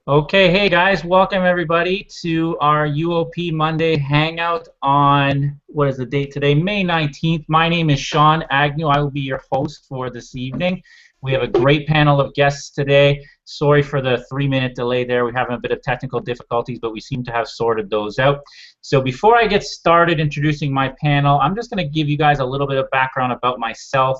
Okay, hey guys, welcome everybody to our UOP Monday Hangout on, what is the date today? May 19th. My name is Sean Agnew. I will be your host for this evening. We have a great panel of guests today. Sorry for the 3-minute delay there. We're having a bit of technical difficulties, but we seem to have sorted those out. So before I get started introducing my panel, I'm just going to give you guys a little bit of background about myself,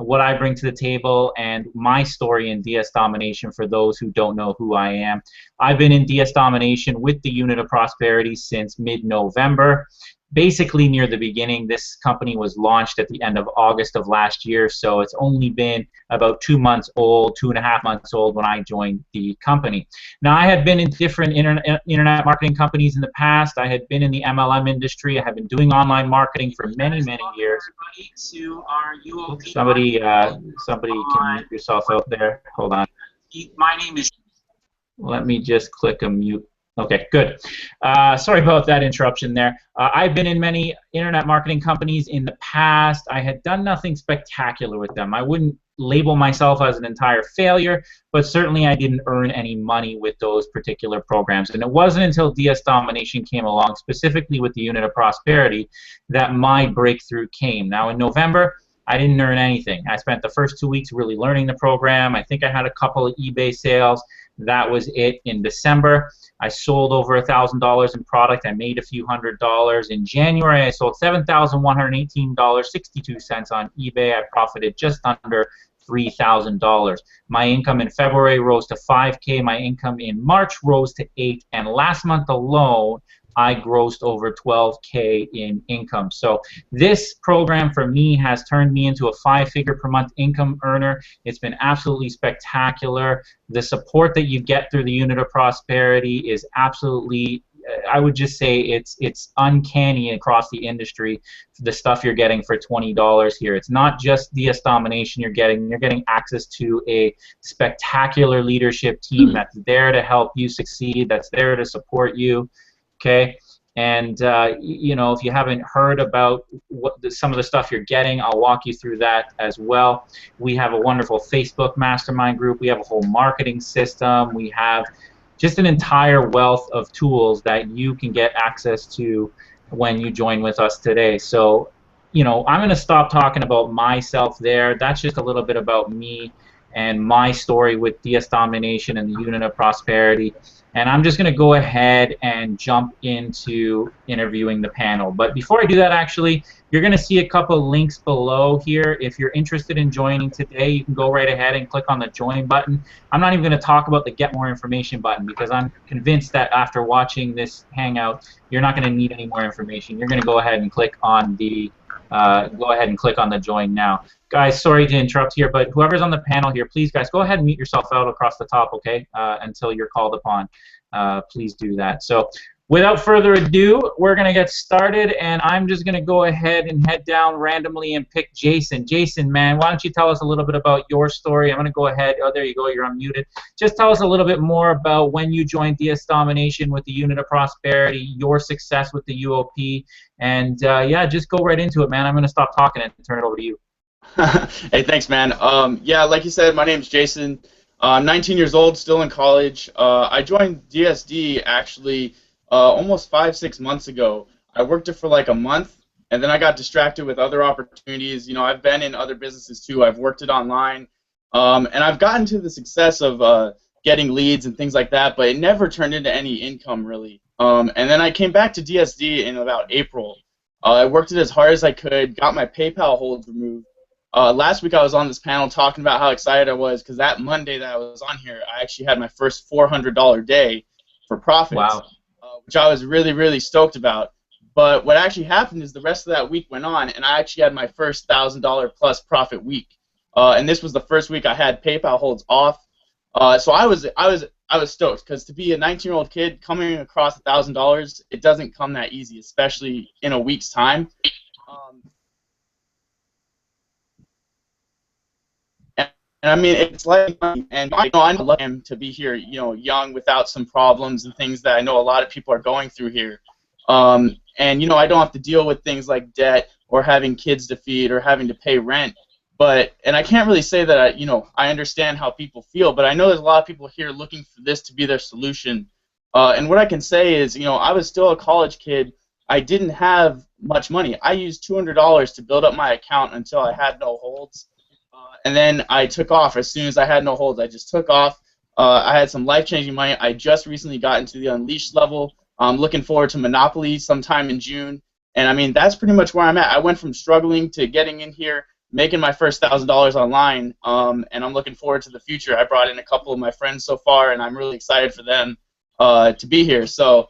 what I bring to the table, and my story in DS Domination for those who don't know who I am. I've been in DS Domination with the Unit of Prosperity since mid-November. Basically near the beginning. This company was launched at the end of August of last year, so it's only been about 2 months old, 2.5 months old when I joined the company. Now, I had been in different internet marketing companies in the past. I had been in the MLM industry. I have been doing online marketing for many, many years. Somebody can mute yourself out there. Hold on. My name is... Let me just click a mute. Okay, good. Sorry about that interruption there. I've been in many internet marketing companies in the past. I had done nothing spectacular with them. I wouldn't label myself as an entire failure, but certainly I didn't earn any money with those particular programs. And it wasn't until DS Domination came along, specifically with the Unit of Prosperity, that my breakthrough came. Now, in November, I didn't earn anything. I spent the first 2 weeks really learning the program. I think I had a couple of eBay sales. That was it. In December, I sold over $1,000 in product. I made a few $100s. In January, I sold $7,118.62 on eBay. I profited just under $3,000. My income in February rose to $5K. My income in March rose to $8K. And last month alone, I grossed over $12K in income. So this program for me has turned me into a 5-figure per month income earner. It's been absolutely spectacular. The support that you get through the Unit of Prosperity is absolutely, I would just say it's uncanny across the industry, the stuff you're getting for $20 here. It's not just DS Domination you're getting access to a spectacular leadership team that's there to help you succeed, that's there to support you. Okay, and you know, if you haven't heard about some of the stuff you're getting, I'll walk you through that as well. We have a wonderful Facebook mastermind group. We have a whole marketing system. We have just an entire wealth of tools that you can get access to when you join with us today. So, you know, I'm going to stop talking about myself there. That's just a little bit about me and my story with DS Domination and the Unit of Prosperity. And I'm just going to go ahead and jump into interviewing the panel. But before I do that, actually, you're going to see a couple links below here. If you're interested in joining today, you can go right ahead and click on the join button. I'm not even going to talk about the get more information button because I'm convinced that after watching this hangout, you're not going to need any more information. You're going to go ahead and click on the join now. Guys, sorry to interrupt here, but whoever's on the panel here, please, guys, go ahead and mute yourself out across the top, okay, until you're called upon. Please do that. So without further ado, we're going to get started, and I'm just going to go ahead and head down randomly and pick Jason. Jason, man, why don't you tell us a little bit about your story? I'm going to go ahead. Oh, there you go. You're unmuted. Just tell us a little bit more about when you joined DS Domination with the Unit of Prosperity, your success with the UOP, and yeah, just go right into it, man. I'm going to stop talking and turn it over to you. Hey, thanks, man. Yeah, like you said, my name's Jason. I'm 19 years old, still in college. I joined DSD actually almost 5-6 months ago. I worked it for like a month, and then I got distracted with other opportunities. You know, I've been in other businesses too. I've worked it online, and I've gotten to the success of getting leads and things like that, but it never turned into any income really. And then I came back to DSD in about April. I worked it as hard as I could, got my PayPal holds removed. Last week I was on this panel talking about how excited I was because that Monday that I was on here, I actually had my first $400 day for profits, wow. Which I was really, really stoked about. But what actually happened is the rest of that week went on, and I actually had my first $1,000 plus profit week. And this was the first week I had PayPal holds off. So I was stoked because to be a 19-year-old kid coming across $1,000, it doesn't come that easy, especially in a week's time. And I mean, it's like, and I love him to be here, you know, young without some problems and things that I know a lot of people are going through here. And, you know, I don't have to deal with things like debt or having kids to feed or having to pay rent. and I can't really say that I understand how people feel, but I know there's a lot of people here looking for this to be their solution. And what I can say is, I was still a college kid. I didn't have much money. I used $200 to build up my account until I had no holds, and then I took off as soon as I had no holds. I just took off. I had some life-changing money. I just recently got into the Unleashed level. I'm looking forward to Monopoly sometime in June. And I mean, that's pretty much where I'm at. I went from struggling to getting in here, making my first $1,000 online, and I'm looking forward to the future. I brought in a couple of my friends so far, and I'm really excited for them to be here. So,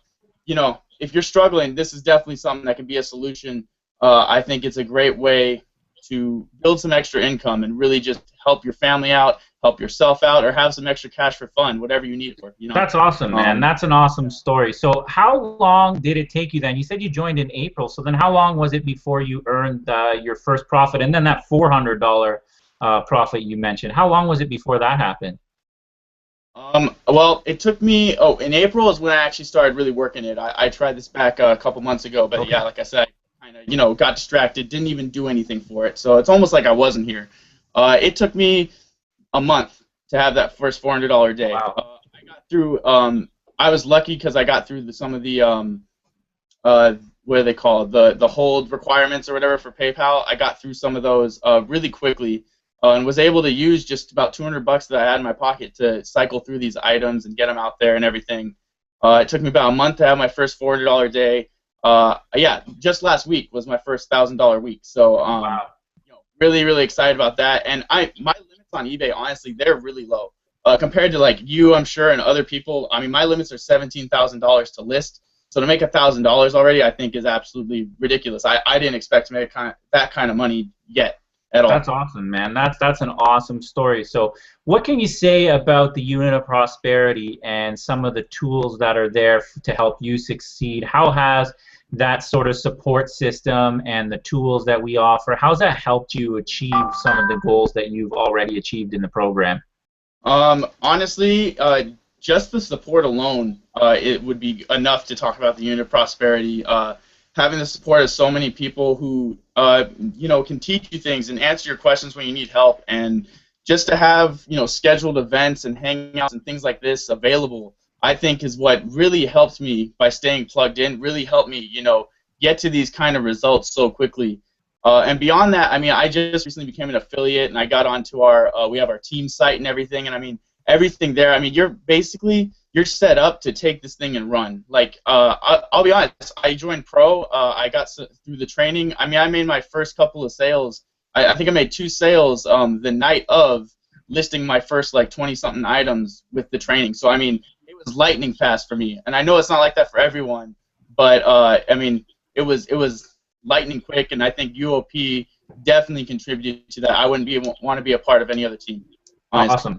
if you're struggling, this is definitely something that can be a solution. I think it's a great way to build some extra income and really just help your family out, help yourself out, or have some extra cash for fun, whatever you need it for. That's awesome, man. That's an awesome story. So how long did it take you then? You said you joined in April, so then how long was it before you earned your first profit, and then that $400 profit you mentioned? How long was it before that happened? Well, it took me, in April is when I actually started really working it. I tried this back a couple months ago, but Okay. yeah, like I said, I kind of, got distracted, didn't even do anything for it. So it's almost like I wasn't here. It took me a month to have that first $400 day. Wow. I got through, I was lucky because I got through some of the, what do they call it, the hold requirements or whatever for PayPal. I got through some of those really quickly. And was able to use just about $200 that I had in my pocket to cycle through these items and get them out there and everything. It took me about a month to have my first $400 day. Yeah, just last week was my first $1,000 week. So, Wow. really, really excited about that. And my limits on eBay, honestly, they're really low compared to like you, I'm sure, and other people. I mean, my limits are $17,000 to list. So to make $1,000 already, I think is absolutely ridiculous. I didn't expect to make that kind of money yet. At all. That's awesome, man. That's an awesome story. So what can you say about the unit of prosperity and some of the tools that are there to help you succeed? How has that sort of support system and the tools that we offer, how's that helped you achieve some of the goals that you've already achieved in the program? Honestly, just the support alone, it would be enough to talk about the unit of prosperity. Having the support of so many people who can teach you things and answer your questions when you need help, and just to have scheduled events and hangouts and things like this available, I think is what really helped me by staying plugged in. Really helped me get to these kind of results so quickly. And beyond that, I mean, I just recently became an affiliate, and I got onto we have our team site and everything, and I mean everything there. I mean, you're set up to take this thing and run. Like, I'll be honest, I joined Pro. I got through the training. I mean, I made my first couple of sales. I think I made 2 sales the night of listing my first, like, 20-something items with the training. So, I mean, it was lightning fast for me. And I know it's not like that for everyone, but, I mean, it was lightning quick, and I think UOP definitely contributed to that. I wouldn't want to be a part of any other team. Honestly.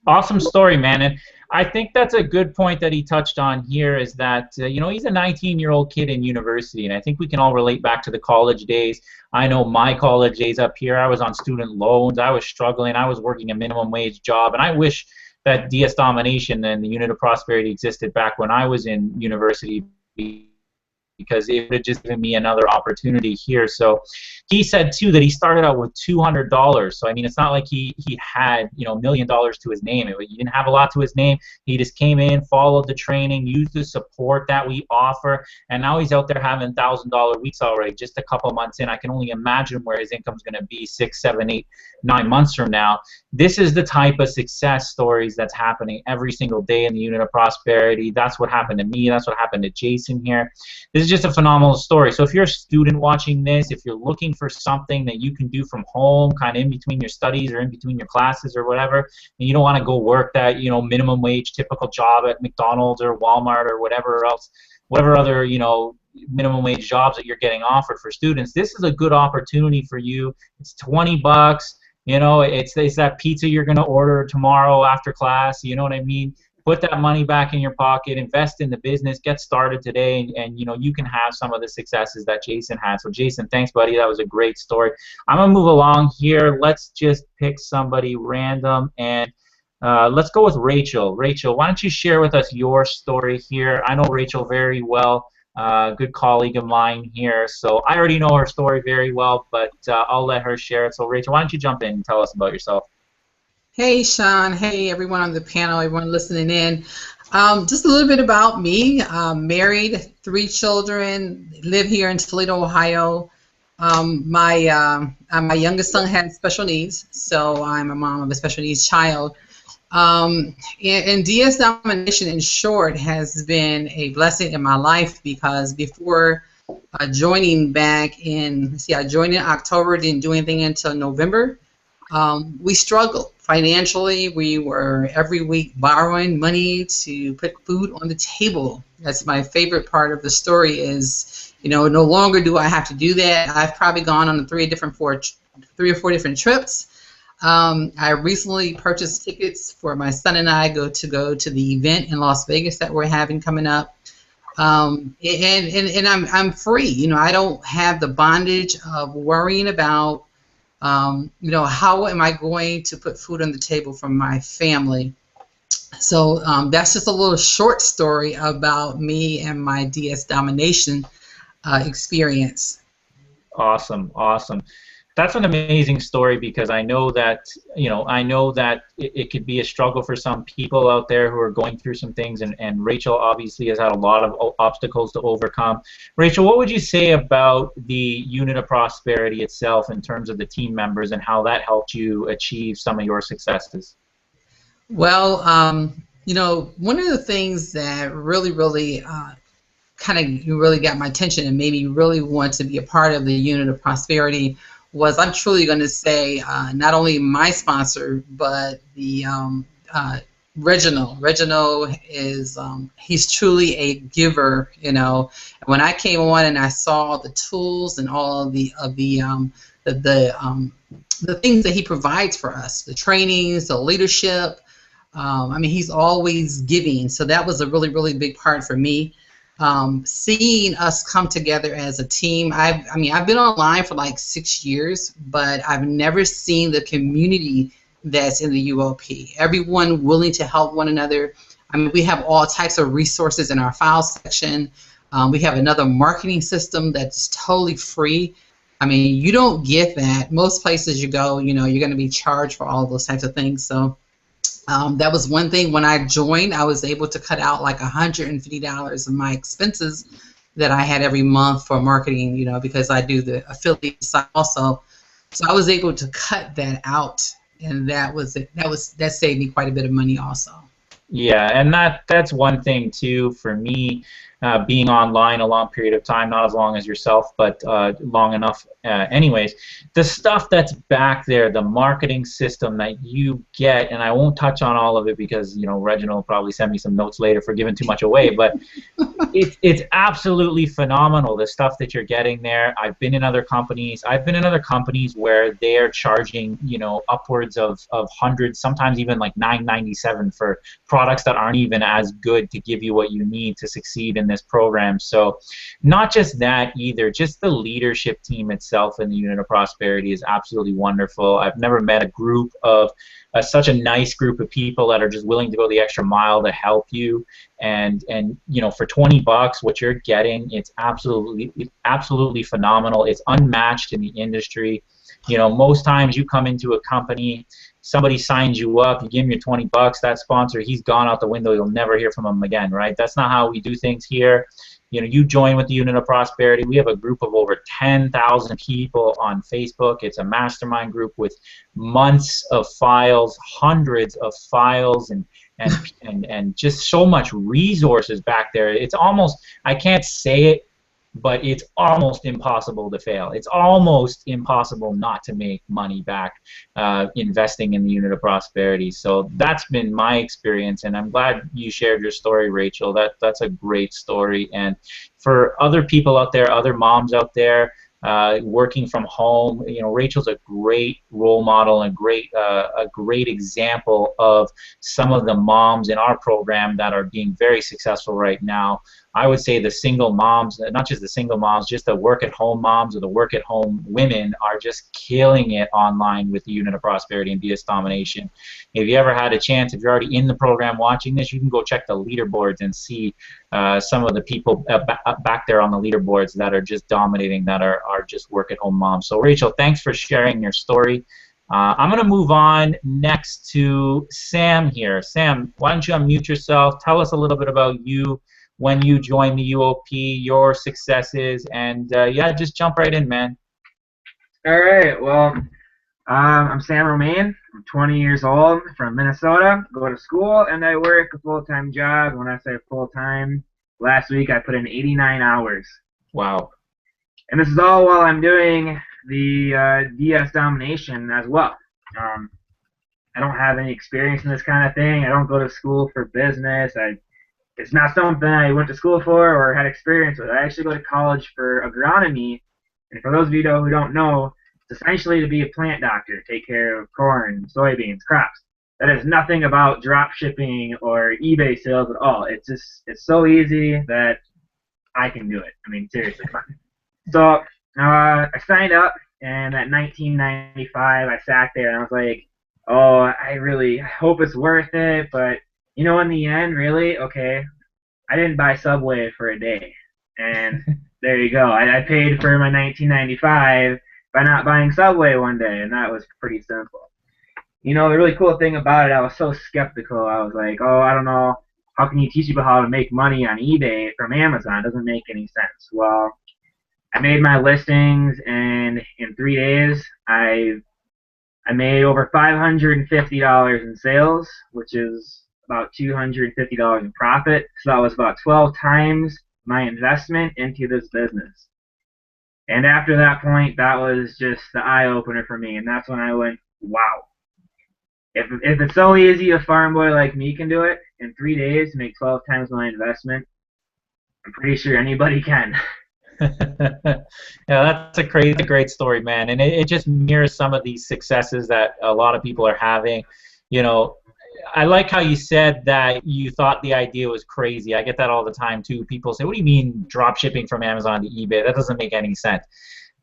Awesome story, man. And I think that's a good point that he touched on here, is that he's a 19-year-old kid in university, and I think we can all relate back to the college days. I know my college days up here, I was on student loans, I was struggling, I was working a minimum wage job, and I wish that DS Domination and the unit of prosperity existed back when I was in university, because it would have just given me another opportunity here. So he said too that he started out with $200. So I mean, it's not like he had $1 million to his name. He didn't have a lot to his name. He just came in, followed the training, used the support that we offer, and now he's out there having $1,000 weeks already. Just a couple months in, I can only imagine where his income's going to be 6, 7, 8, 9 months from now. This is the type of success stories that's happening every single day in the unit of prosperity. That's what happened to me. That's what happened to Jason here. This is just a phenomenal story. So if you're a student watching this, if you're looking for something that you can do from home, kind of in between your studies or in between your classes or whatever, and you don't want to go work that minimum wage typical job at McDonald's or Walmart or whatever else, whatever other minimum wage jobs that you're getting offered for students, this is a good opportunity for you. It's $20. It's that pizza you're going to order tomorrow after class. You know what I mean? Put that money back in your pocket, invest in the business, get started today, and you can have some of the successes that Jason had. So Jason, thanks, buddy. That was a great story. I'm going to move along here. Let's just pick somebody random, and let's go with Rachel. Rachel, why don't you share with us your story here? I know Rachel very well. good colleague of mine here. So I already know her story very well, but I'll let her share it. So Rachel, why don't you jump in and tell us about yourself? Hey, Sean. Hey, everyone on the panel, everyone listening in. Just a little bit about me. Married, 3 children, live here in Toledo, Ohio. My youngest son has special needs, so I'm a mom of a special needs child. And DS domination, in short, has been a blessing in my life because before joining back in, let's see, I joined in October, didn't do anything until November. We struggled financially. We were every week borrowing money to put food on the table. That's my favorite part of the story is, no longer do I have to do that. I've probably gone on 3 or 4 different trips. I recently purchased tickets for my son and I go to the event in Las Vegas that we're having coming up. And I'm free. I don't have the bondage of worrying about how am I going to put food on the table for my family? So that's just a little short story about me and my DS domination experience. Awesome, awesome. That's an amazing story because I know that it could be a struggle for some people out there who are going through some things, and Rachel obviously has had a lot of obstacles to overcome. Rachel, what would you say about the Unit of Prosperity itself in terms of the team members and how that helped you achieve some of your successes? Well, one of the things that really really got my attention and made me really want to be a part of the Unit of Prosperity was, I'm truly going to say, not only my sponsor, but the Reginald. Reginald is he's truly a giver. When I came on and I saw the tools and all of the things that he provides for us, the trainings, the leadership. He's always giving. So that was a really big part for me. Seeing us come together as a team. I've been online for like 6 years, but I've never seen the community that's in the UOP. Everyone willing to help one another. We have all types of resources in our file section. We have another marketing system that's totally free. You don't get that. Most places you go, you're going to be charged for all of those types of things. So that was one thing. When I joined, I was able to cut out like $150 of my expenses that I had every month for marketing, because I do the affiliate site also. So I was able to cut that out, and that saved me quite a bit of money also. Yeah, and that's one thing too for me, being online a long period of time, not as long as yourself, but long enough anyways. The stuff that's back there, the marketing system that you get, and I won't touch on all of it because Reginald will probably send me some notes later for giving too much away, but it's absolutely phenomenal, the stuff that you're getting there. I've been in other companies where they're charging upwards of hundreds, sometimes even like $9.97 for products that aren't even as good to give you what you need to succeed in this program. So not just that either, just the leadership team itself in the Unit of Prosperity is absolutely wonderful. I've never met a group of such a nice group of people that are just willing to go the extra mile to help you, and for $20 what you're getting, it's absolutely phenomenal. It's unmatched in the industry. Most times you come into a company, somebody signs you up, you give him your $20, that sponsor, he's gone out the window, you'll never hear from him again, right? That's not how we do things here. You join with the Unit of Prosperity. We have a group of over 10,000 people on Facebook. It's a mastermind group with months of files, hundreds of files, and just so much resources back there. It's almost, I can't say it, but it's almost impossible to fail. It's almost impossible not to make money back investing in the Unit of Prosperity. So that's been my experience, and I'm glad you shared your story, Rachel. That's a great story. And for other people out there, other moms out there, working from home. You know, Rachel's a great role model and a great example of some of the moms in our program that are being very successful right now. I would say the single moms, not just the single moms, just the work-at-home moms or the work-at-home women are just killing it online with the Unit of Prosperity and DS Domination. If you ever had a chance, if you're already in the program watching this, you can go check the leaderboards and see some of the people back there on the leaderboards that are just dominating, that are just work-at-home moms. So Rachel, thanks for sharing your story. I'm going to move on next to Sam here. Sam, why don't you unmute yourself? Tell us a little bit about you, when you joined the UOP, your successes, and yeah, just jump right in, man. All right, well, I'm Sam Romaine. I'm 20 years old, from Minnesota. Go to school, and I work a full-time job. When I say full-time, last week I put in 89 hours. Wow. And this is all while I'm doing the DS Domination as well. I don't have any experience in this kind of thing. I don't go to school for business. It's not something I went to school for or had experience with. I actually go to college for agronomy, and for those of you who don't know, it's essentially to be a plant doctor, take care of corn, soybeans, crops. That is nothing about drop shipping or eBay sales at all. It's so easy that I can do it. I mean, seriously. So I signed up, and at 1995, I sat there and I was like, oh, I really hope it's worth it, but you know, in the end, really, okay, I didn't buy Subway for a day, and there you go. I paid for my 1995 by not buying Subway one day, and that was pretty simple. You know, the really cool thing about it, I was so skeptical. I was like, oh, I don't know, how can you teach people how to make money on eBay from Amazon? It doesn't make any sense. Well, I made my listings, and in 3 days, I made over $550 in sales, which is about $250 in profit. So that was about 12 times my investment into this business. And after that point, that was just the eye-opener for me. And that's when I went, wow. If it's so easy, a farm boy like me can do it in 3 days to make 12 times my investment, I'm pretty sure anybody can. Yeah, that's a great story, man, and it just mirrors some of these successes that a lot of people are having. You know, I like how you said that you thought the idea was crazy. I get that all the time too. People say, "What do you mean drop shipping from Amazon to eBay? That doesn't make any sense."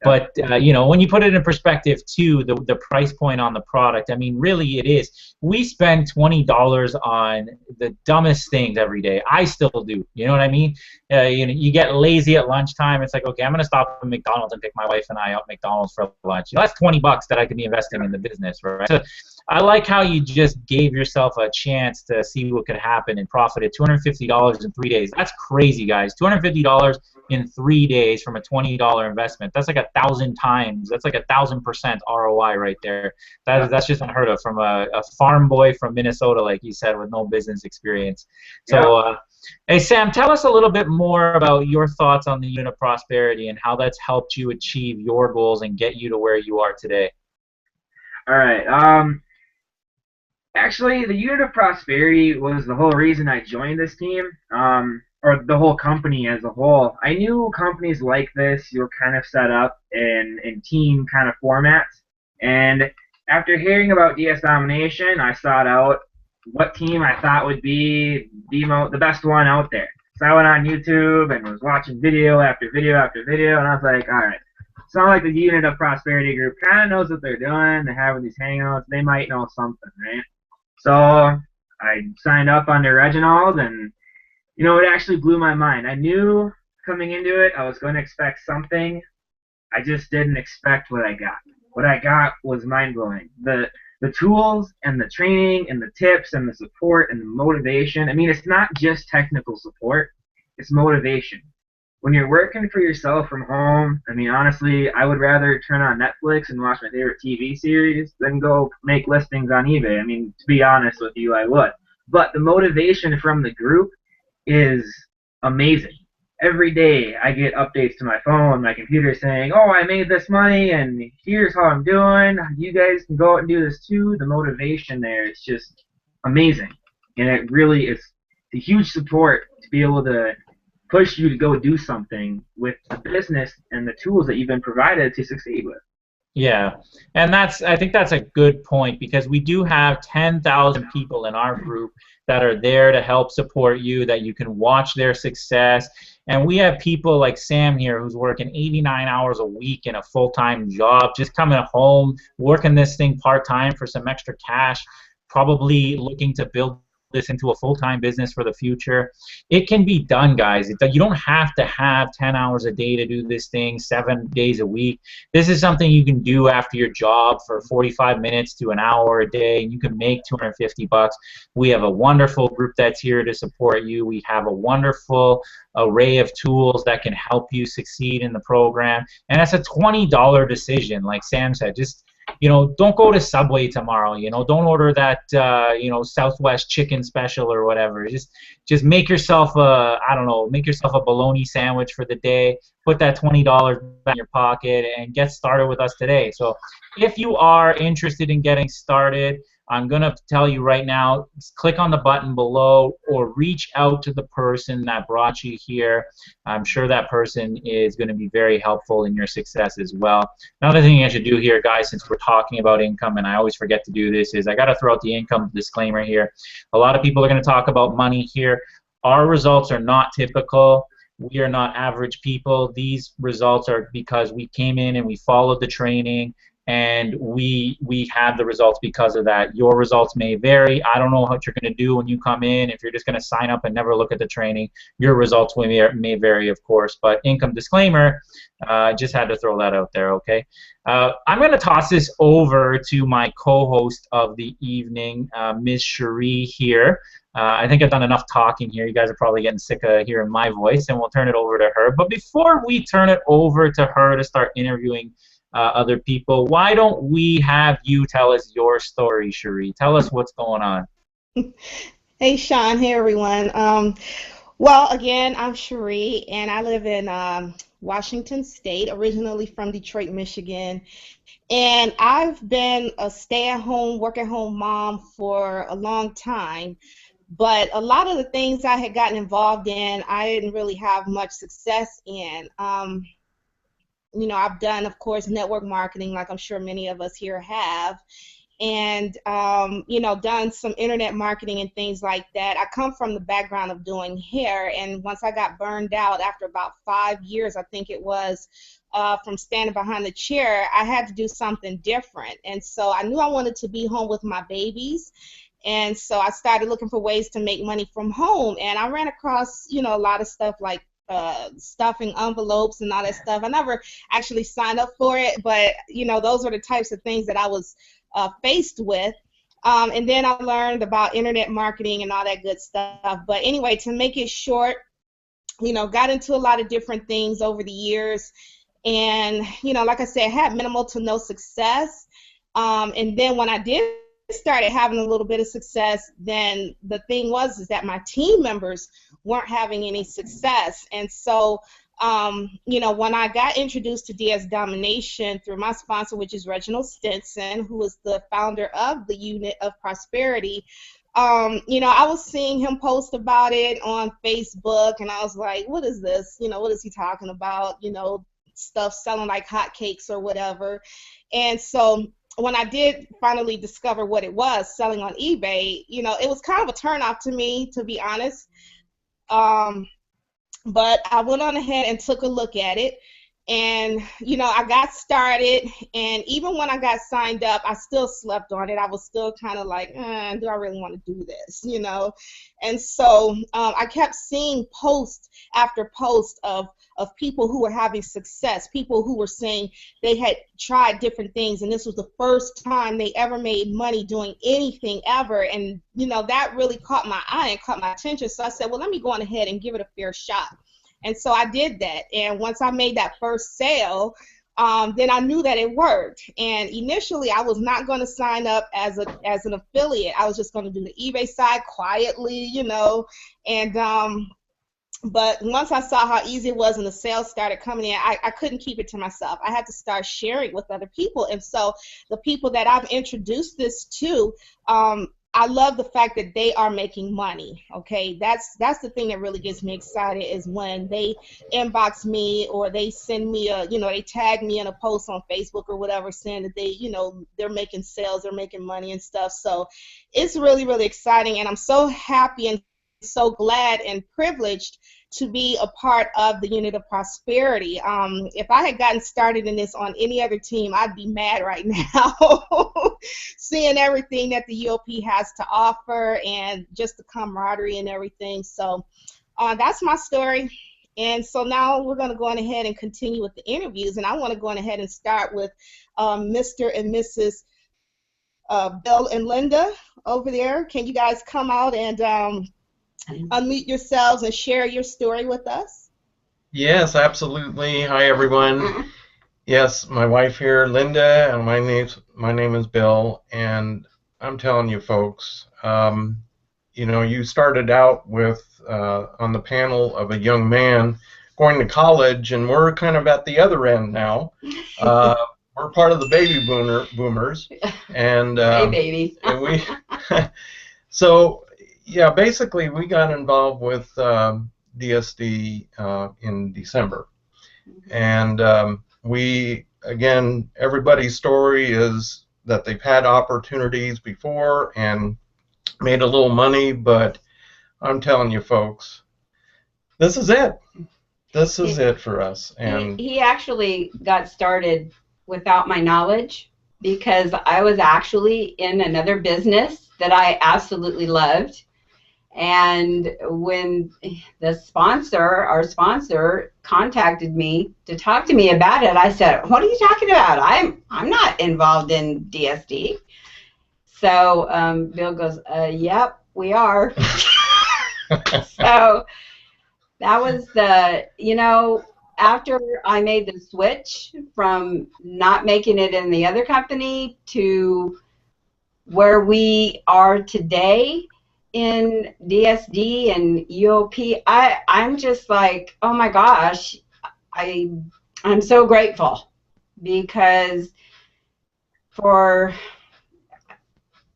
But you know, when you put it in perspective too, the price point on the product, I mean, really it is. We spend $20 on the dumbest things every day. I still do. You know what I mean? You know, you get lazy at lunchtime. It's like, okay, I'm gonna stop at McDonald's and pick my wife and I out McDonald's for lunch. You know, that's $20 that I could be investing in the business, right? So I like how you just gave yourself a chance to see what could happen and profited $250 in 3 days. That's crazy, guys. $250 in 3 days from a $20 investment. That's like 1,000 times. That's like 1,000% ROI right there. That's just unheard of from a farm boy from Minnesota, like you said, with no business experience. So, hey, Sam, tell us a little bit more about your thoughts on the Unit of Prosperity and how that's helped you achieve your goals and get you to where you are today. All right. Actually, the Unit of Prosperity was the whole reason I joined this team, or the whole company as a whole. I knew companies like this, you were kind of set up in team kind of formats, and after hearing about DS Domination, I sought out what team I thought would be the best one out there. So I went on YouTube and was watching video after video after video, and I was like, all right, sound like the Unit of Prosperity group kind of knows what they're doing. They're having these hangouts. They might know something, right? So I signed up under Reginald, and you know, it actually blew my mind. I knew coming into it I was going to expect something. I just didn't expect what I got. What I got was mind-blowing. The tools and the training and the tips and the support and the motivation. I mean, it's not just technical support. It's motivation. When you're working for yourself from home, I mean, honestly, I would rather turn on Netflix and watch my favorite TV series than go make listings on eBay. I mean, to be honest with you, I would. But the motivation from the group is amazing. Every day I get updates to my phone, my computer saying, oh, I made this money and here's how I'm doing. You guys can go out and do this too. The motivation there is just amazing. And it really is a huge support to be able to push you to go do something with the business and the tools that you've been provided to succeed with. Yeah, and I think that's a good point, because we do have 10,000 people in our group that are there to help support you, that you can watch their success. And we have people like Sam here who's working 89 hours a week in a full-time job, just coming home, working this thing part-time for some extra cash, probably looking to build this into a full-time business for the future. It can be done, guys. You don't have to have 10 hours a day to do this thing 7 days a week. This is something you can do after your job for 45 minutes to an hour a day, and you can make $250. We have a wonderful group that's here to support you. We have a wonderful array of tools that can help you succeed in the program, and it's a $20 decision. Like Sam said, just don't go to Subway tomorrow. Don't order that Southwest chicken special or whatever. Just make yourself make yourself a bologna sandwich for the day. Put that $20 back in your pocket and get started with us today. So if you are interested in getting started, I'm going to tell you right now, click on the button below or reach out to the person that brought you here. I'm sure that person is going to be very helpful in your success as well. Another thing I should do here, guys, since we're talking about income, and I always forget to do this, is I got to throw out the income disclaimer here. A lot of people are going to talk about money here. Our results are not typical. We are not average people. These results are because we came in and we followed the training, and we have the results because of that. Your results may vary. I don't know what you're going to do when you come in. If you're just going to sign up and never look at the training, your results may vary, of course. But income disclaimer, just had to throw that out there, okay? I'm going to toss this over to my co-host of the evening, Ms. Sheree here. I think I've done enough talking here. You guys are probably getting sick of hearing my voice, and we'll turn it over to her. But before we turn it over to her to start interviewing other people, why don't we have you tell us your story, Sheree? Tell us what's going on. Hey, Sean. Hey, everyone. Well, again, I'm Sheree, and I live in Washington State, originally from Detroit, Michigan. And I've been a stay-at-home, work-at-home mom for a long time. But a lot of the things I had gotten involved in, I didn't really have much success in. I've done, of course, network marketing, like I'm sure many of us here have, and, done some internet marketing and things like that. I come from the background of doing hair, and once I got burned out after about 5 years, I think it was, from standing behind the chair, I had to do something different. And so I knew I wanted to be home with my babies. And so I started looking for ways to make money from home, and I ran across, a lot of stuff like stuffing envelopes and all that stuff. I never actually signed up for it, but those were the types of things that I was faced with. And then I learned about internet marketing and all that good stuff. But anyway, to make it short, got into a lot of different things over the years, and like I said, had minimal to no success. And then when I did started having a little bit of success, then the thing is that my team members weren't having any success. And so when I got introduced to DS Domination through my sponsor, which is Reginald Stinson, who is the founder of the Unit of Prosperity, I was seeing him post about it on Facebook, and I was like, what is this? What is he talking about? Stuff selling like hotcakes or whatever. And so when I did finally discover what it was, selling on eBay, it was kind of a turnoff to me, to be honest. But I went on ahead and took a look at it, and I got started, and even when I got signed up, I still slept on it. I was still kind of like, do I really want to do this, And so I kept seeing post after post of people who were having success, people who were saying they had tried different things, and this was the first time they ever made money doing anything ever. And that really caught my eye and caught my attention. So I said, well, let me go on ahead and give it a fair shot. And so I did that. And once I made that first sale, then I knew that it worked. And initially, I was not going to sign up as an affiliate. I was just going to do the eBay side quietly, and but once I saw how easy it was and the sales started coming in, I couldn't keep it to myself. I had to start sharing with other people. And so the people that I've introduced this to, I love the fact that they are making money. Okay, that's the thing that really gets me excited, is when they inbox me or they send me a, they tag me in a post on Facebook or whatever, saying that they, they're making sales, they're making money and stuff. So it's really, really exciting, and I'm so happy and so glad and privileged to be a part of the Unit of Prosperity. If I had gotten started in this on any other team, I'd be mad right now, seeing everything that the UOP has to offer and just the camaraderie and everything. So that's my story. And so now we're going to go on ahead and continue with the interviews. And I want to go on ahead and start with Mr. and Mrs. Bill and Linda over there. Can you guys come out and unmute yourselves and share your story with us? Yes, absolutely. Hi, everyone. Yes, my wife here, Linda, and my name is Bill. And I'm telling you, folks, you started out with on the panel of a young man going to college, and we're kind of at the other end now. We're part of the baby boomers, and hey, baby. and we so. Yeah, basically we got involved with DSD in December, and everybody's story is that they've had opportunities before and made a little money, but I'm telling you, folks, this is it. This is it for us. And he actually got started without my knowledge, because I was actually in another business that I absolutely loved. And when our sponsor contacted me to talk to me about it, I said, "What are you talking about? I'm not involved in DSD." So Bill goes, "Yep, we are." So that was after I made the switch from not making it in the other company to where we are today in DSD and UOP, I'm just like, oh my gosh, I'm so grateful, because for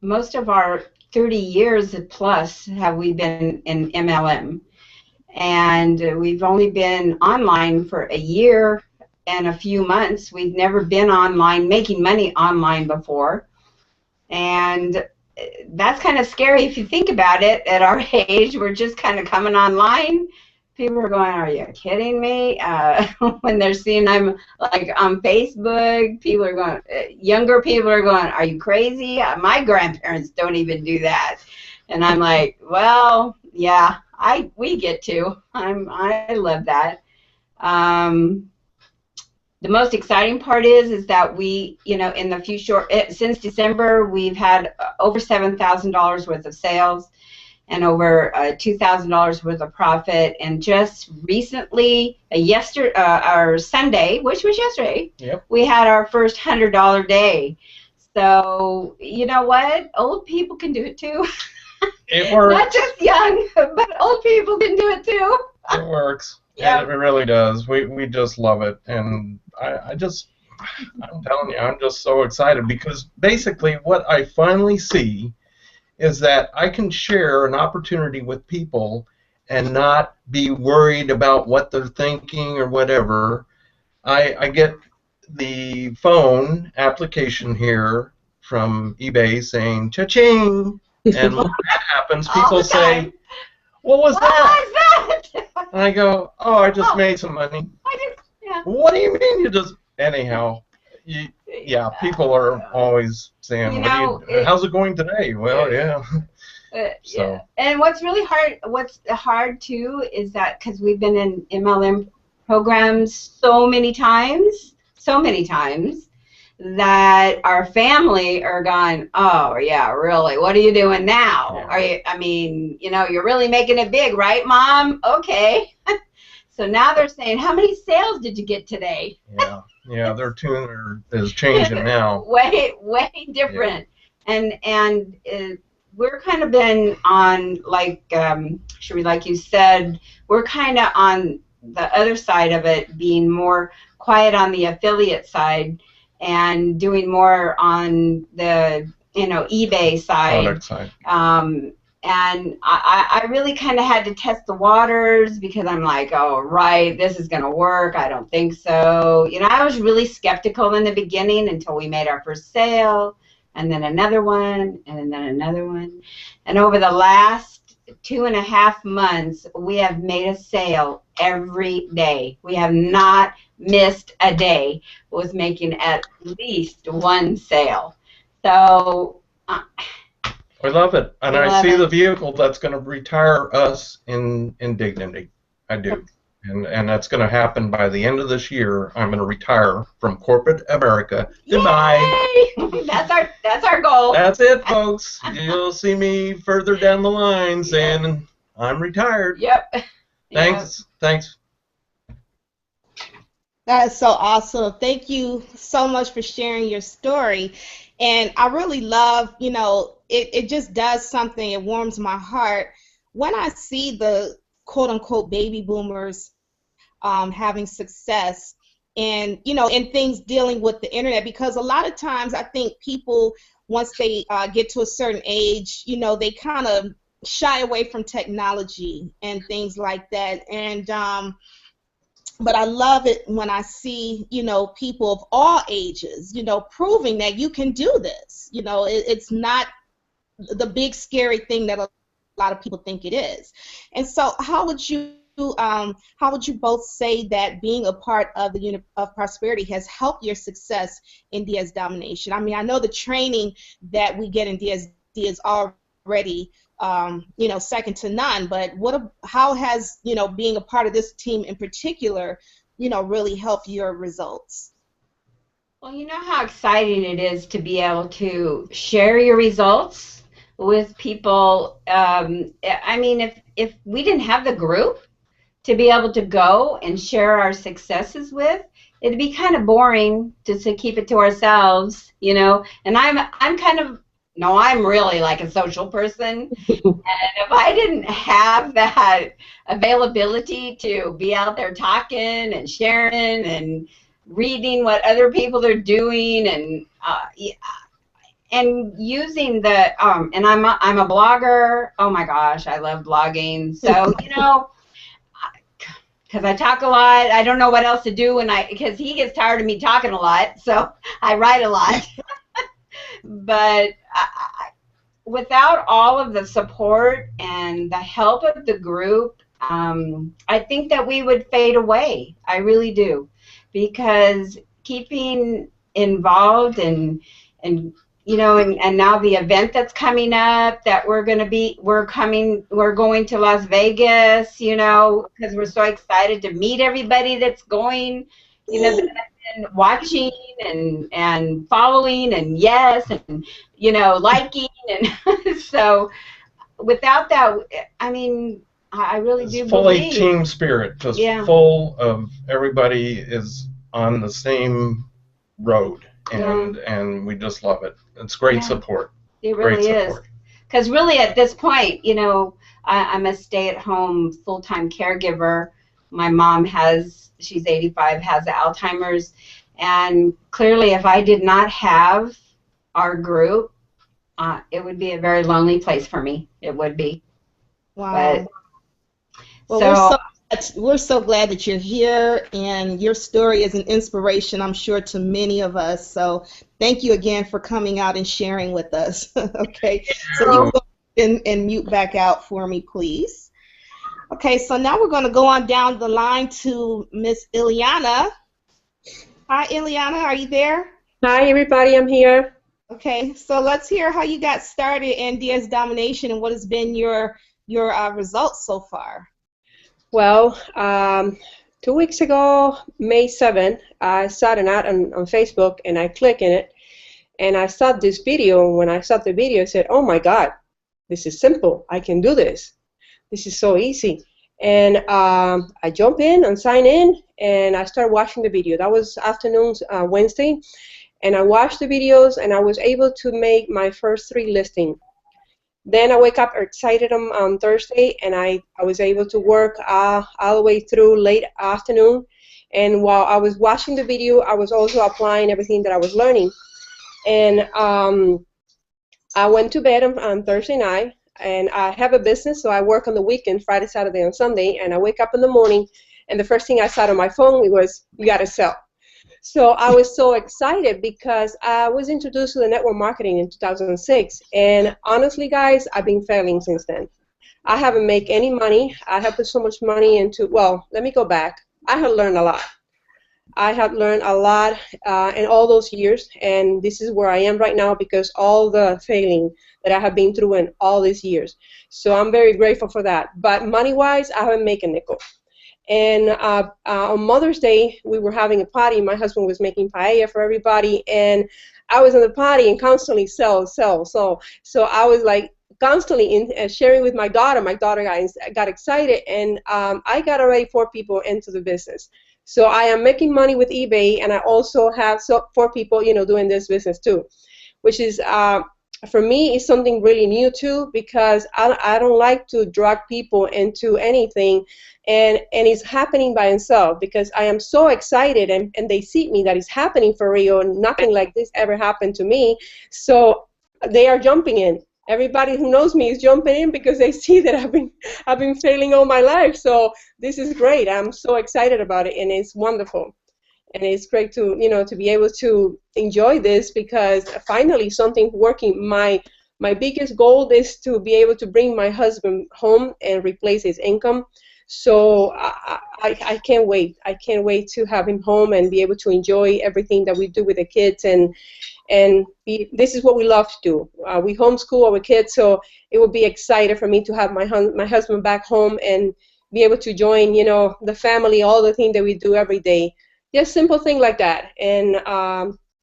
most of our 30 years plus have we been in MLM, and we've only been online for a year and a few months. We've never been online making money online before, and that's kind of scary if you think about it. At our age, we're just kind of coming online. People are going, "Are you kidding me?" When they're seeing I'm like on Facebook, people are going, younger people are going, "Are you crazy?" My grandparents don't even do that, and I'm like, well, yeah, we get to. I love that. The most exciting part is that we, in the few since December, we've had over $7,000 worth of sales and over $2,000 worth of profit. And just recently, our Sunday, which was yesterday, yep, we had our first $100 day. So you know what? Old people can do it too. It works. Not just young, but old people can do it too. It works. Yeah. It really does. We just love it, and I'm telling you, I'm just so excited, because basically what I finally see is that I can share an opportunity with people and not be worried about what they're thinking or whatever. I get the phone application here from eBay saying cha-ching, and when that happens, people say, "What was that?" And I go, "Oh, I just made some money." Yeah. What do you mean you just... Anyhow, yeah, people are always saying, how's it going today? Well, yeah. So. Yeah. And what's hard too is that because we've been in MLM programs so many times, that our family are going, "Oh yeah, really? What are you doing now? Yeah. You're really making it big, right, Mom? Okay." So now they're saying, "How many sales did you get today?" Yeah, their tune is changing now. Way different. Yeah. And we're kind of been on, like Sheree, like you said, we're kind of on the other side of it, being more quiet on the affiliate side and doing more on the eBay side. Product side. And I really kind of had to test the waters because I'm like, oh, right, this is going to work. I don't think so. I was really skeptical in the beginning until we made our first sale, and then another one, and then another one. And over the last 2.5 months, we have made a sale every day. We have not missed a day with making at least one sale. So we love it, and We I love see it. the vehicle that's going to retire us in dignity. I do, and that's going to happen by the end of this year. I'm going to retire from corporate America. Goodbye. Yay! That's our goal. That's it, folks. You'll see me further down the line saying I'm retired. Yep. Thanks. Thanks. That is so awesome. Thank you so much for sharing your story. And I really love, it just does something. It warms my heart when I see the quote unquote baby boomers having success and, in things dealing with the internet, because a lot of times I think people, once they get to a certain age, they kind of shy away from technology and things like that. And but I love it when I see, people of all ages, proving that you can do this. It's not the big scary thing that a lot of people think it is. And so how would you both say that being a part of the Unit of Prosperity has helped your success in DS domination? I mean, I know the training that we get in DSD is already second to none, but how has, being a part of this team in particular, really helped your results? Well, you know how exciting it is to be able to share your results with people. I mean, if we didn't have the group to be able to go and share our successes with, it'd be kind of boring just to keep it to ourselves, And I'm kind of, no, I'm really like a social person, and if I didn't have that availability to be out there talking and sharing and reading what other people are doing and using the and I'm a blogger. Oh my gosh, I love blogging. So because I talk a lot, I don't know what else to do because he gets tired of me talking a lot, so I write a lot. But without all of the support and the help of the group, I think that we would fade away. I really do, because keeping involved and now the event that's coming up that we're going to Las Vegas, because we're so excited to meet everybody that's going, and watching and following and liking, and so without that, I mean, I really do fully believe team spirit, just full of everybody is on the same road, and we just love it. It's great support. It really is. Because really at this point, I'm a stay-at-home full-time caregiver. My mom she's 85, has Alzheimer's, and clearly if I did not have our group, it would be a very lonely place for me. It would be. Wow. Well, we're so glad that you're here, and your story is an inspiration, I'm sure, to many of us. So thank you again for coming out and sharing with us. Okay, so you go and mute back out for me, please. Okay, so now we're going to go on down the line to Miss Elana. Hi, Elana, are you there? Hi, everybody, I'm here. Okay, so let's hear how you got started in DS Domination and what has been your results so far. Well, 2 weeks ago, May 7th, I saw an ad on Facebook, and I clicked in it, and I saw this video. When I saw the video, I said, oh my God, this is simple. I can do this. This is so easy. And I jump in and sign in, and I start watching the video. That was afternoons, Wednesday, and I watched the videos, and I was able to make my first 3 listings. Then I wake up excited on Thursday, and I was able to work all the way through late afternoon. And while I was watching the video, I was also applying everything that I was learning. And I went to bed on Thursday night, and I have a business, so I work on the weekend, Friday, Saturday, and Sunday, and I wake up in the morning, and the first thing I saw on my phone was, you got to sell. So I was so excited because I was introduced to the network marketing in 2006, and honestly, guys, I've been failing since then. I haven't made any money. I have put so much money into, well, let me go back. I have learned a lot. I have learned a lot in all those years, and this is where I am right now because all the failing that I have been through in all these years. So I'm very grateful for that. But money-wise, I haven't made a nickel. And on Mother's Day, we were having a party. My husband was making paella for everybody, and I was in the party and constantly sell. So I was like constantly sharing with my daughter. My daughter got excited, and I got already 4 people into the business. So I am making money with eBay, and I also have 4 people, doing this business too, which is for me is something really new too, because I don't like to drag people into anything, and it's happening by itself because I am so excited, and they see me that it's happening for real, and nothing like this ever happened to me. So they are jumping in. Everybody who knows me is jumping in because they see that I've been failing all my life. So this is great. I'm so excited about it, and it's wonderful. And it's great to to be able to enjoy this because finally something working. My biggest goal is to be able to bring my husband home and replace his income. So I can't wait. I can't wait to have him home and be able to enjoy everything that we do with the kids, and this is what we love to do. We homeschool our kids, so it will be exciting for me to have my husband back home and be able to join, the family, all the things that we do every day. Just simple thing like that. And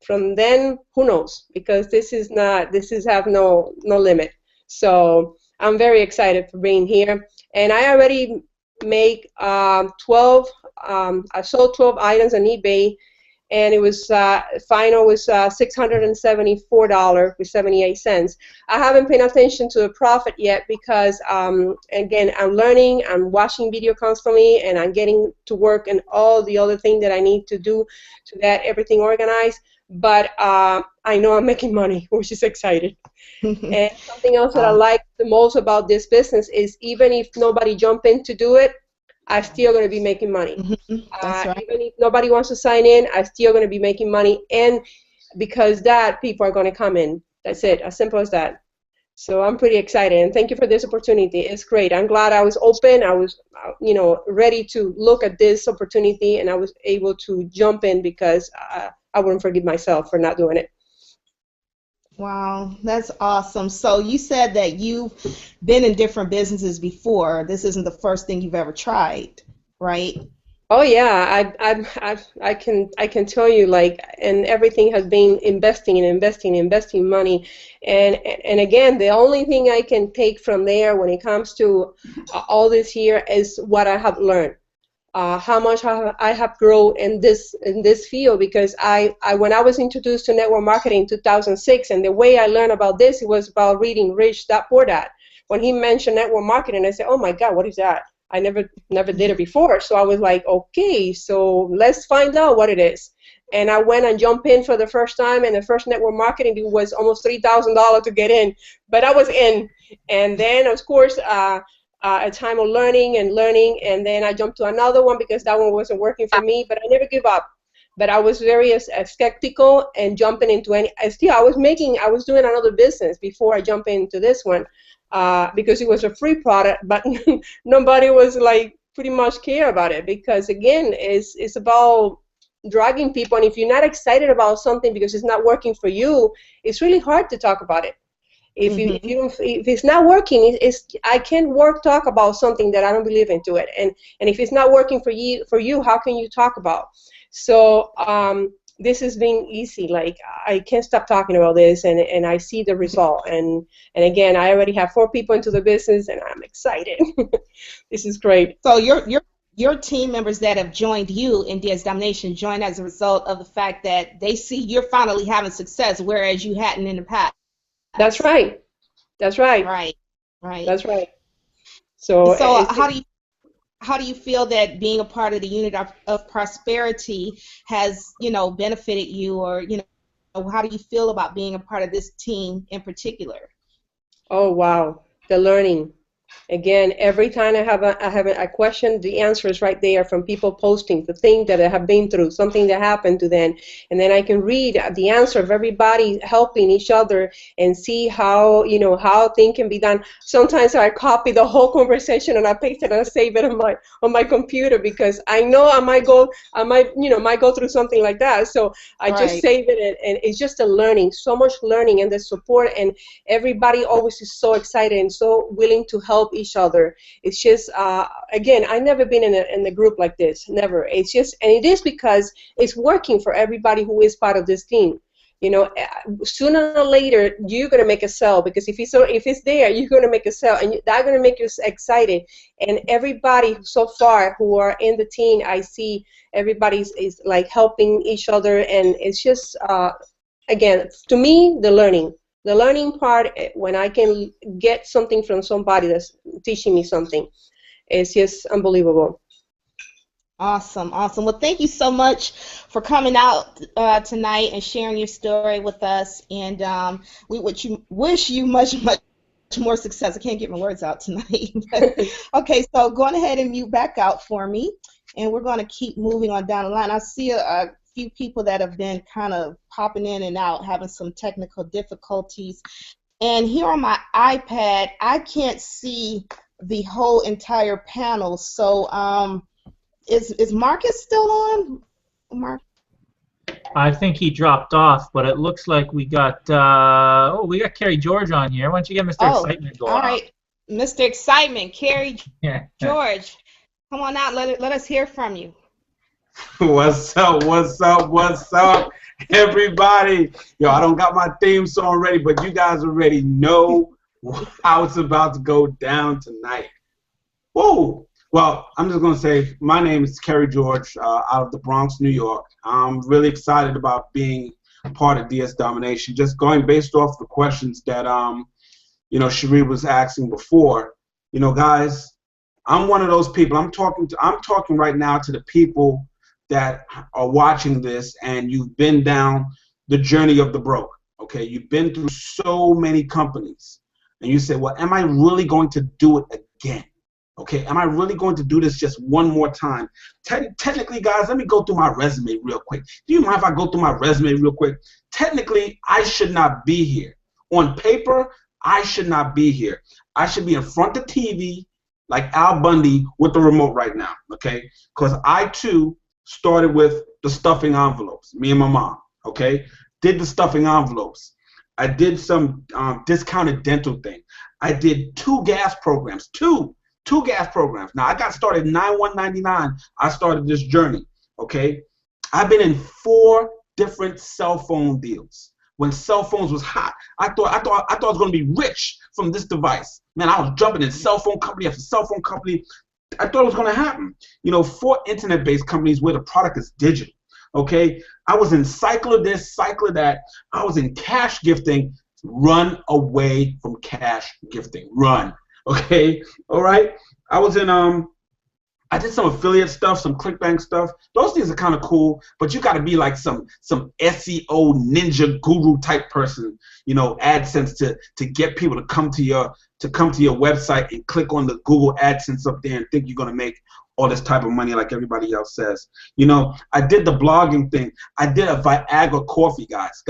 from then, who knows? Because this is have no limit. So I'm very excited for being here. And I already make 12. I sold 12 items on eBay. And it was final was $674.78. I haven't paid attention to the profit yet because again, I'm learning, I'm watching video constantly, and I'm getting to work and all the other things that I need to do to get everything organized. But I know I'm making money, which is exciting. And something else that I like the most about this business is even if nobody jump in to do it, I'm still going to be making money. That's right. Even if nobody wants to sign in, I'm still going to be making money. And because that, people are going to come in. That's it. As simple as that. So I'm pretty excited. And thank you for this opportunity. It's great. I'm glad I was open. I was, ready to look at this opportunity, and I was able to jump in because I wouldn't forgive myself for not doing it. Wow, that's awesome. So you said that you've been in different businesses before. This isn't the first thing you've ever tried, right? Oh yeah, I can tell you, like, and everything has been investing money, and again, the only thing I can take from there when it comes to all this here is what I have learned. How much I have grown in this field, because when I was introduced to network marketing in 2006, and the way I learned about this, it was about reading Rich Dad Poor Dad. When he mentioned network marketing, I said, oh my God, what is that? I never did it before. So I was like, okay, so let's find out what it is. And I went and jumped in for the first time, and the first network marketing deal was almost $3,000 to get in, but I was in. And then, of course, a time of learning, and then I jumped to another one because that one wasn't working for me, but I never give up. But I was very skeptical and jumping into any. I was doing another business before I jumped into this one because it was a free product, but nobody was like pretty much care about it because again, it's about dragging people, and if you're not excited about something because it's not working for you, it's really hard to talk about it. If it's not working, I can't talk about something that I don't believe into it, and if it's not working for you, how can you talk about? So this has been easy. Like I can't stop talking about this, and I see the result. And again, I already have 4 people into the business, and I'm excited. This is great. So your team members that have joined you in DS Domination joined as a result of the fact that they see you're finally having success, whereas you hadn't in the past. That's right. That's right. Right. That's right. So how do you feel that being a part of the unit of prosperity has, benefited you, or, how do you feel about being a part of this team in particular? Oh, wow. The learning. Again, every time I have a question, the answer is right there from people posting the thing that they have been through, something that happened to them, and then I can read the answer of everybody helping each other and see how how things can be done. Sometimes I copy the whole conversation and I paste it and I save it on my computer because I know I might go through something like that. So I just save it and it's just a learning, so much learning and the support, and everybody always is so excited and so willing to help each other. It's just again, I've never been in a group like this, never. It's just, and it is because it's working for everybody who is part of this team. Sooner or later you're gonna make a sale, because if it's there, you're gonna make a sale, and that's gonna make you excited. And everybody so far who are in the team, I see everybody is like helping each other, and it's just again, to me, the learning part, when I can get something from somebody that's teaching me something, it's just unbelievable. Awesome, awesome. Well, thank you so much for coming out tonight and sharing your story with us. And we wish you much more success. I can't get my words out tonight. Okay, so go on ahead and mute back out for me, and we're going to keep moving on down the line. I see a few people that have been kind of popping in and out, having some technical difficulties. And here on my iPad, I can't see the whole entire panel. So is Marcus still on? Mark? I think he dropped off, but it looks like we got we got Krie George on here. Why don't you get Mr. Excitement going? All right, Mr. Excitement, Krie George, come on out. Let us hear from you. What's up? What's up? What's up, everybody? Yo, I don't got my theme song ready, but you guys already know how it's about to go down tonight. Whoa! Well, I'm just gonna say my name is Krie George, out of the Bronx, New York. I'm really excited about being part of DS Domination. Just going based off the questions that Sheree was asking before. Guys, I'm one of those people. I'm talking right now to the people that are watching this, and you've been down the journey of the broke. Okay, you've been through so many companies, and you say, well, am I really going to do it again? Okay, am I really going to do this just one more time? Technically, guys, let me go through my resume real quick. Do you mind if I go through my resume real quick? Technically, I should not be here. On paper, I should not be here. I should be in front of TV like Al Bundy with the remote right now, okay? Because I, too, started with the stuffing envelopes, me and my mom, okay? Did the stuffing envelopes. I did some discounted dental thing. I did two gas programs. Two gas programs. Now, I got started 9/1/99. I started this journey, okay? I've been in 4 different cell phone deals. When cell phones was hot, I thought I was going to be rich from this device. Man, I was jumping in cell phone company after cell phone company. I thought it was going to happen. 4 internet-based companies where the product is digital, okay? I was in cycle of this, cycle of that. I was in cash gifting. Run away from cash gifting. Run. Okay, all right. I was in I did some affiliate stuff, some ClickBank stuff. Those things are kind of cool, but you got to be like some SEO ninja guru type person, AdSense to get people to come to your website and click on the Google AdSense up there and think you're gonna make all this type of money like everybody else says. I did the blogging thing. I did a Viagra coffee, guys.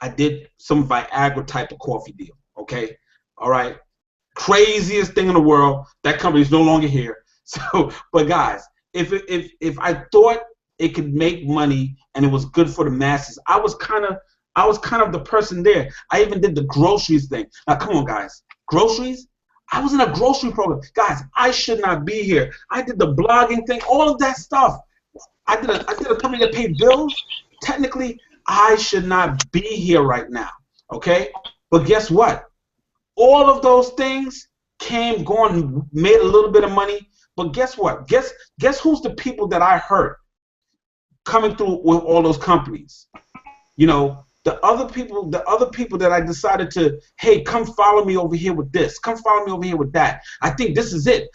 I did some Viagra type of coffee deal. Okay, all right. Craziest thing in the world. That company is no longer here. So, but guys, if I thought it could make money and it was good for the masses, I was kind of the person there. I even did the groceries thing. Now, come on, guys, groceries. I was in a grocery program, guys. I should not be here. I did the blogging thing, all of that stuff. I did a company that paid bills. Technically, I should not be here right now. Okay, but guess what? All of those things came, gone, made a little bit of money. But guess what? Guess who's the people that I hurt coming through with all those companies? The other people that I decided to, hey, come follow me over here with this. Come follow me over here with that. I think this is it.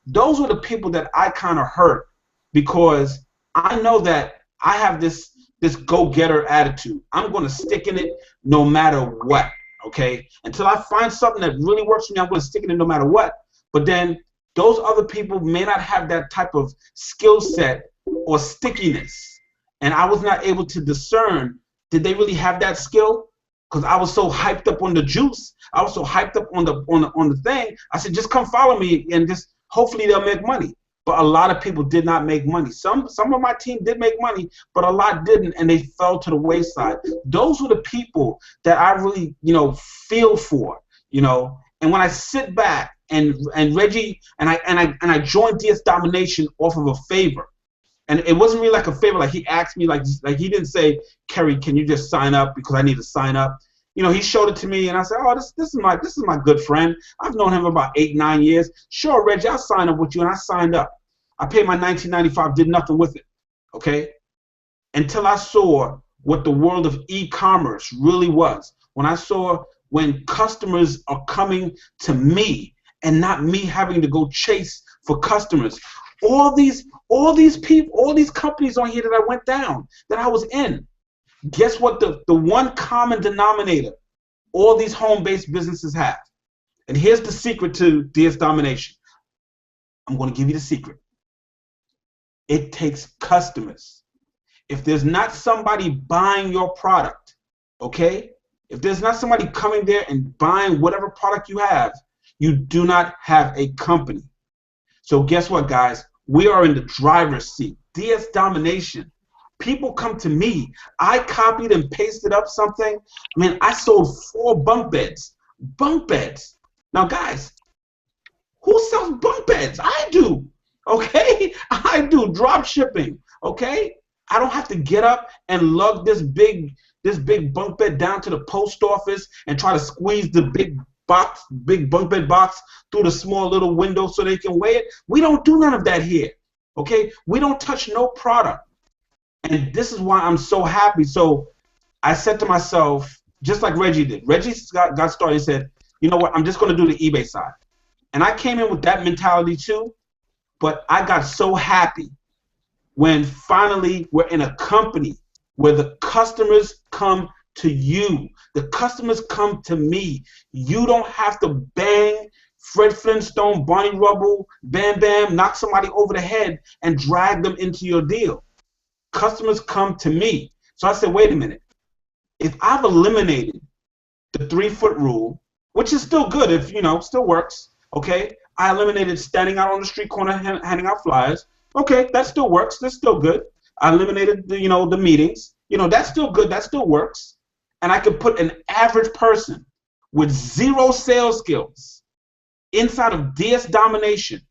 Those were the people that I kind of hurt, because I know that I have this this go-getter attitude. I'm going to stick in it no matter what, okay? Until I find something that really works for me, I'm going to stick in it no matter what. But then those other people may not have that type of skill set or stickiness. And I was not able to discern, did they really have that skill? Because I was so hyped up on the juice. I was so hyped up on the thing. I said, just come follow me and just hopefully they'll make money. But a lot of people did not make money. Some of my team did make money, but a lot didn't, and they fell to the wayside. Those were the people that I really, feel for, And when I sit back and Reggie and I joined DS Domination off of a favor, and it wasn't really like a favor. Like he asked me, like he didn't say, Krie, can you just sign up because I need to sign up. He showed it to me, and I said, oh, this is my good friend. I've known him about 8-9 years. Sure, Reggie, I'll sign up with you, and I signed up. I paid my $19.95, did nothing with it, okay? Until I saw what the world of e-commerce really was. When customers are coming to me and not me having to go chase for customers. All these people, all these companies on here that I went down, that I was in. Guess what the one common denominator all these home-based businesses have? And here's the secret to DS Domination. I'm going to give you the secret. It takes customers. If there's not somebody buying your product, okay? If there's not somebody coming there and buying whatever product you have, you do not have a company. So guess what, guys? We are in the driver's seat. DS Domination. People come to me. I copied and pasted up something. I mean, I sold 4 bunk beds. Bunk beds. Now, guys, who sells bunk beds? I do. Okay? I do drop shipping. Okay? I don't have to get up and lug this big bunk bed down to the post office and try to squeeze the big bunk bed box through the small little window so they can weigh it. We don't do none of that here. Okay? We don't touch no product. And this is why I'm so happy. So I said to myself, just like Reggie did. Reggie got started and said, you know what, I'm just going to do the eBay side. And I came in with that mentality too, but I got so happy when finally we're in a company where the customers come to you. The customers come to me. You don't have to bang Fred Flintstone, Barney Rubble, Bam Bam, knock somebody over the head and drag them into your deal. Customers come to me. So I said, wait a minute. If I've eliminated the 3-foot rule, which is still good if, still works, okay? I eliminated standing out on the street corner handing out flyers. Okay, that still works. That's still good. I eliminated the meetings. That's still good. That still works. And I could put an average person with 0 sales skills inside of DS Domination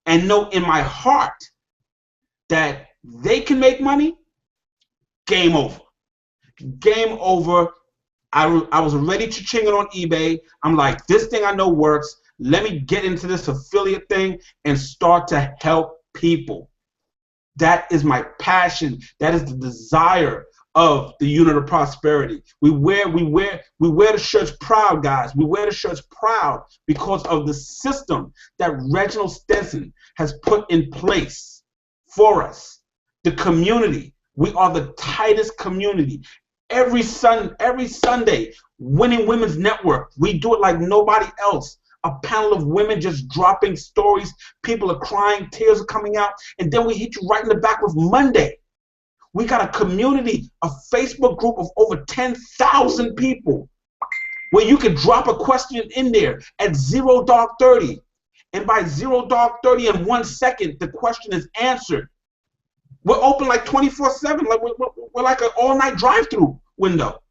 and know in my heart that they can make money. Game over. Game over. I was already cha-chinging on eBay. I'm like, this thing I know works. Let me get into this affiliate thing and start to help people. That is my passion. That is the desire of the unit of prosperity. We wear the shirts proud, guys. We wear the shirts proud because of the system that Reginald Stetson has put in place for us. The community. We are the tightest community. Every Sunday, Winning Women's Network. We do it like nobody else. A panel of women just dropping stories. People are crying, tears are coming out, and then we hit you right in the back with Monday. We got a community, a Facebook group of over 10,000 people where you can drop a question in there at 0 dark 30. And by 0 dark 30 in 1 second, the question is answered. We're open like 24/7. Like we're like an all-night drive-through window.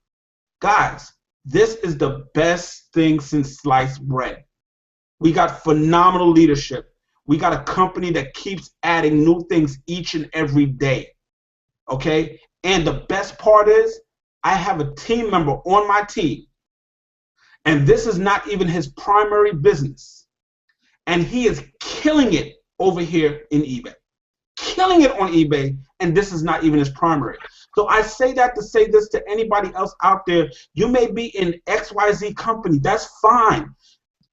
Guys, this is the best thing since sliced bread. We got phenomenal leadership. We got a company that keeps adding new things each and every day. Okay? And the best part is I have a team member on my team. And this is not even his primary business. And he is killing it over here in eBay. Killing it on eBay, and this is not even his primary. So I say that to say this to anybody else out there. You may be in XYZ company. That's fine.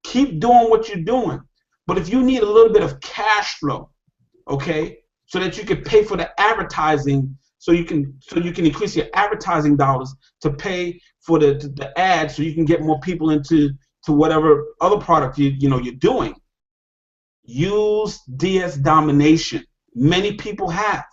Keep doing what you're doing. But if you need a little bit of cash flow, okay, so that you can pay for the advertising so you can increase your advertising dollars to pay for the ads, so you can get more people into whatever other product you're doing. Use DS domination. Many people have,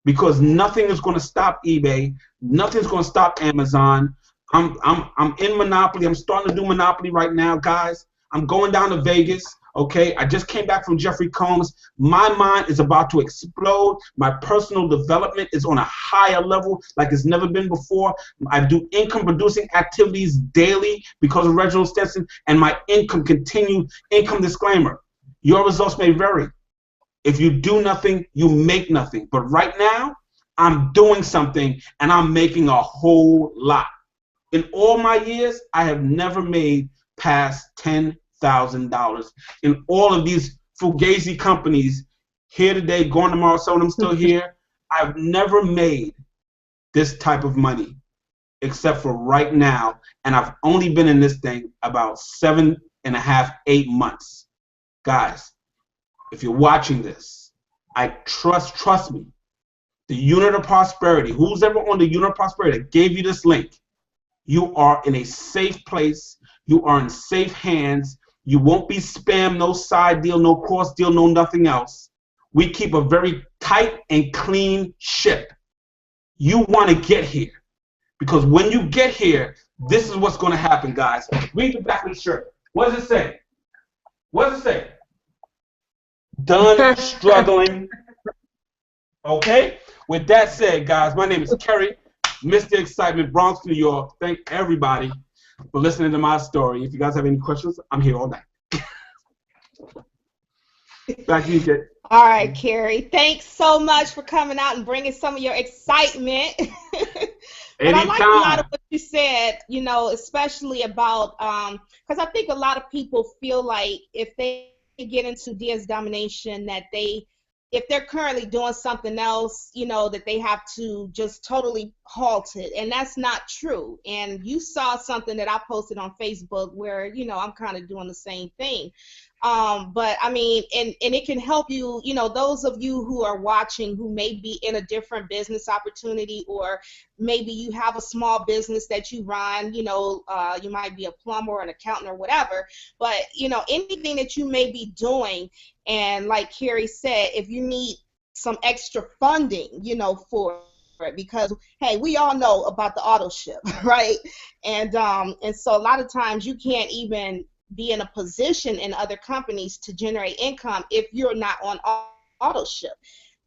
because nothing is going to stop eBay. Nothing's going to stop Amazon. I'm in Monopoly. I'm starting to do Monopoly right now, guys. I'm going down to Vegas. Okay, I just came back from Jeffrey Combs. My mind is about to explode. My personal development is on a higher level like it's never been before. I do income-producing activities daily because of Reginald Stetson, and my income continues. Income disclaimer: your results may vary. If you do nothing, you make nothing. But right now, I'm doing something, and I'm making a whole lot. In all my years, I have never made past $10,000 in all of these fugazi companies. Here today, gone tomorrow, some of them still here. I've never made this type of money except for right now, and I've only been in this thing about 7.5, 8 months. Guys, if you're watching this, I trust me, the unit of prosperity, who's ever on the unit of prosperity that gave you this link, you are in a safe place. You are in safe hands. You won't be spammed, no side deal, no cross deal, no nothing else. We keep a very tight and clean ship. You want to get here, because when you get here, this is what's going to happen, guys. Read the back of the shirt. What does it say? What does it say? Done struggling. Okay? With that said, guys, my name is Krie, Mr. Excitement, Bronx, New York. Thank everybody for listening to my story. If you guys have any questions, I'm here all night. Back to you, Kate. All right, Krie. Thanks so much for coming out and bringing some of your excitement. But I like a lot of what you said, especially about, because I think a lot of people feel like if they get into DS domination, that if they're currently doing something else, that they have to just totally halt it. And that's not true. And you saw something that I posted on Facebook where, I'm kind of doing the same thing. But I mean, and it can help you, those of you who are watching who may be in a different business opportunity, or maybe you have a small business that you run, you might be a plumber or an accountant or whatever, but anything that you may be doing, and like Krie said, if you need some extra funding, for it, because hey, we all know about the auto ship, right? And so a lot of times you can't even be in a position in other companies to generate income if you're not on auto ship.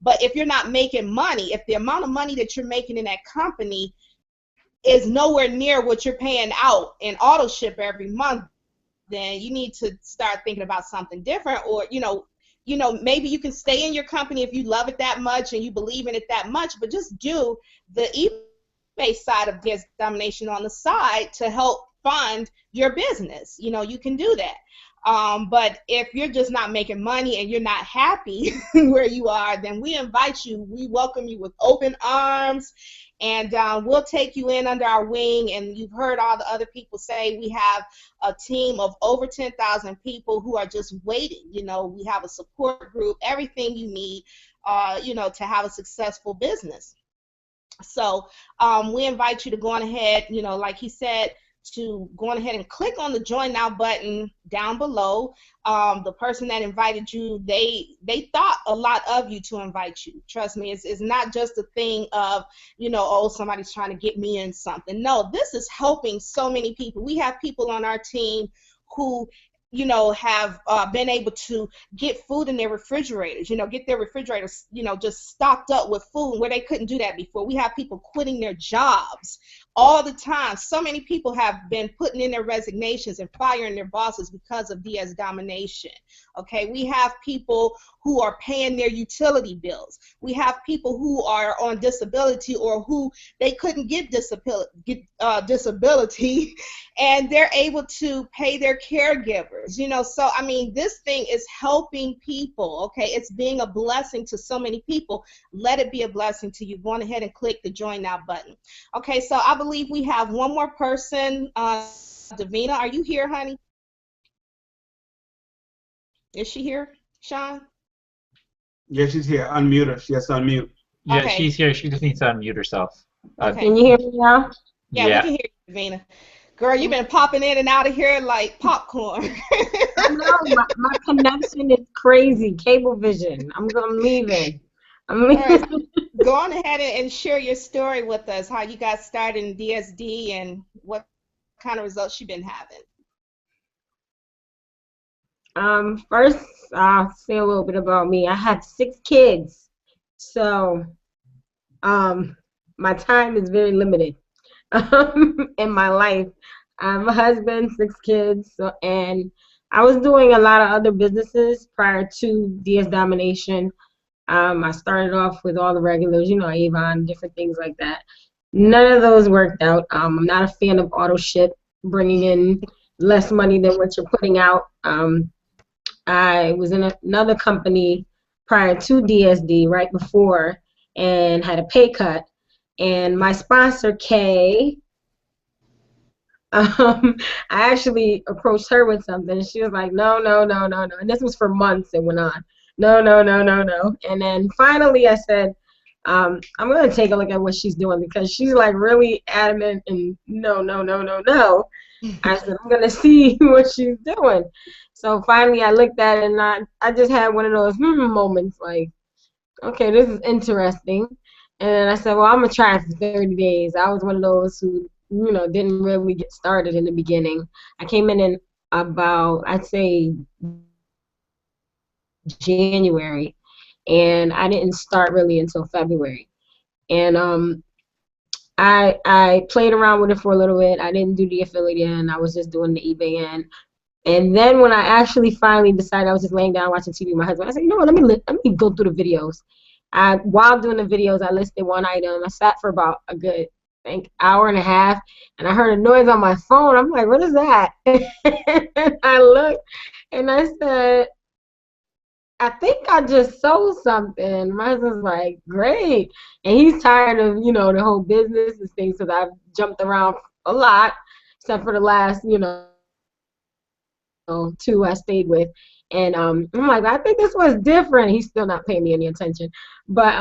But if you're not making money, if the amount of money that you're making in that company is nowhere near what you're paying out in auto ship every month, then you need to start thinking about something different. Or maybe you can stay in your company if you love it that much and you believe in it that much, but just do the eBay side of DS domination on the side to help fund your business. You can do that. But if you're just not making money and you're not happy where you are, then we welcome you with open arms, and we'll take you in under our wing. And you've heard all the other people say we have a team of over 10,000 people who are just waiting. We have a support group, everything you need, to have a successful business. So we invite you to go on ahead, like he said, to go on ahead and click on the Join Now button down below. The person that invited you, they thought a lot of you to invite you. Trust me, it's not just a thing of, oh, somebody's trying to get me in something. No, this is helping so many people. We have people on our team who have been able to get food in their refrigerators, get their refrigerators, just stocked up with food where they couldn't do that before. We have people quitting their jobs all the time. So many people have been putting in their resignations and firing their bosses because of DS domination. Okay, we have people who are paying their utility bills. We have people who are on disability, or who they couldn't get disability, and they're able to pay their caregivers. So I mean, this thing is helping people. Okay, it's being a blessing to so many people. Let it be a blessing to you. Go on ahead and click the Join Now button. Okay, so I believe we have one more person. Deina, are you here, honey? Is she here, Sean? Yeah, she's here. Unmute her. She has to unmute. Yeah, Okay. she's here. She just needs to unmute herself. Okay. Can you hear me now? Yeah, we can hear you, Deina. Girl, you've been popping in and out of here like popcorn. I know my connection is crazy. Cablevision. I'm leaving. I'm All right, leaving. go on ahead and share your story with us, how you got started in DSD and what kind of results you've been having. First, I'll say a little bit about me. I have 6 kids, so my time is very limited in my life. I have a husband, 6 kids, and I was doing a lot of other businesses prior to DS Domination. I started off with all the regulars, Avon, different things like that. None of those worked out. I'm not a fan of auto ship, bringing in less money than what you're putting out. I was in another company prior to DSD, right before, and had a pay cut. And my sponsor, Kay, I actually approached her with something. She was like, no, no, no, no, no. And this was for months. It went on. No, no, no, no, no. And then finally I said, I'm going to take a look at what she's doing because she's like really adamant and no, no, no, no, no. I said, I'm going to see what she's doing. So finally I looked at it and I just had one of those moments like, okay, this is interesting. And then I said, well, I'm going to try it for 30 days. I was one of those who, didn't really get started in the beginning. I came in about, I'd say, January, and I didn't start really until February. And I played around with it for a little bit. I didn't do the affiliate end. I was just doing the eBay end. And then when I actually finally decided, I was just laying down watching TV with my husband. I said, you know what, let me go through the videos. While doing the videos, I listed one item. I sat for about a good, I think, hour and a half, and I heard a noise on my phone. I'm like, what is that? And I looked, and I said, I think I just sold something. My husband's like, great. And he's tired of, the whole business and things because I've jumped around a lot, except for the last, 2 I stayed with. And I'm like, I think this was different. He's still not paying me any attention. But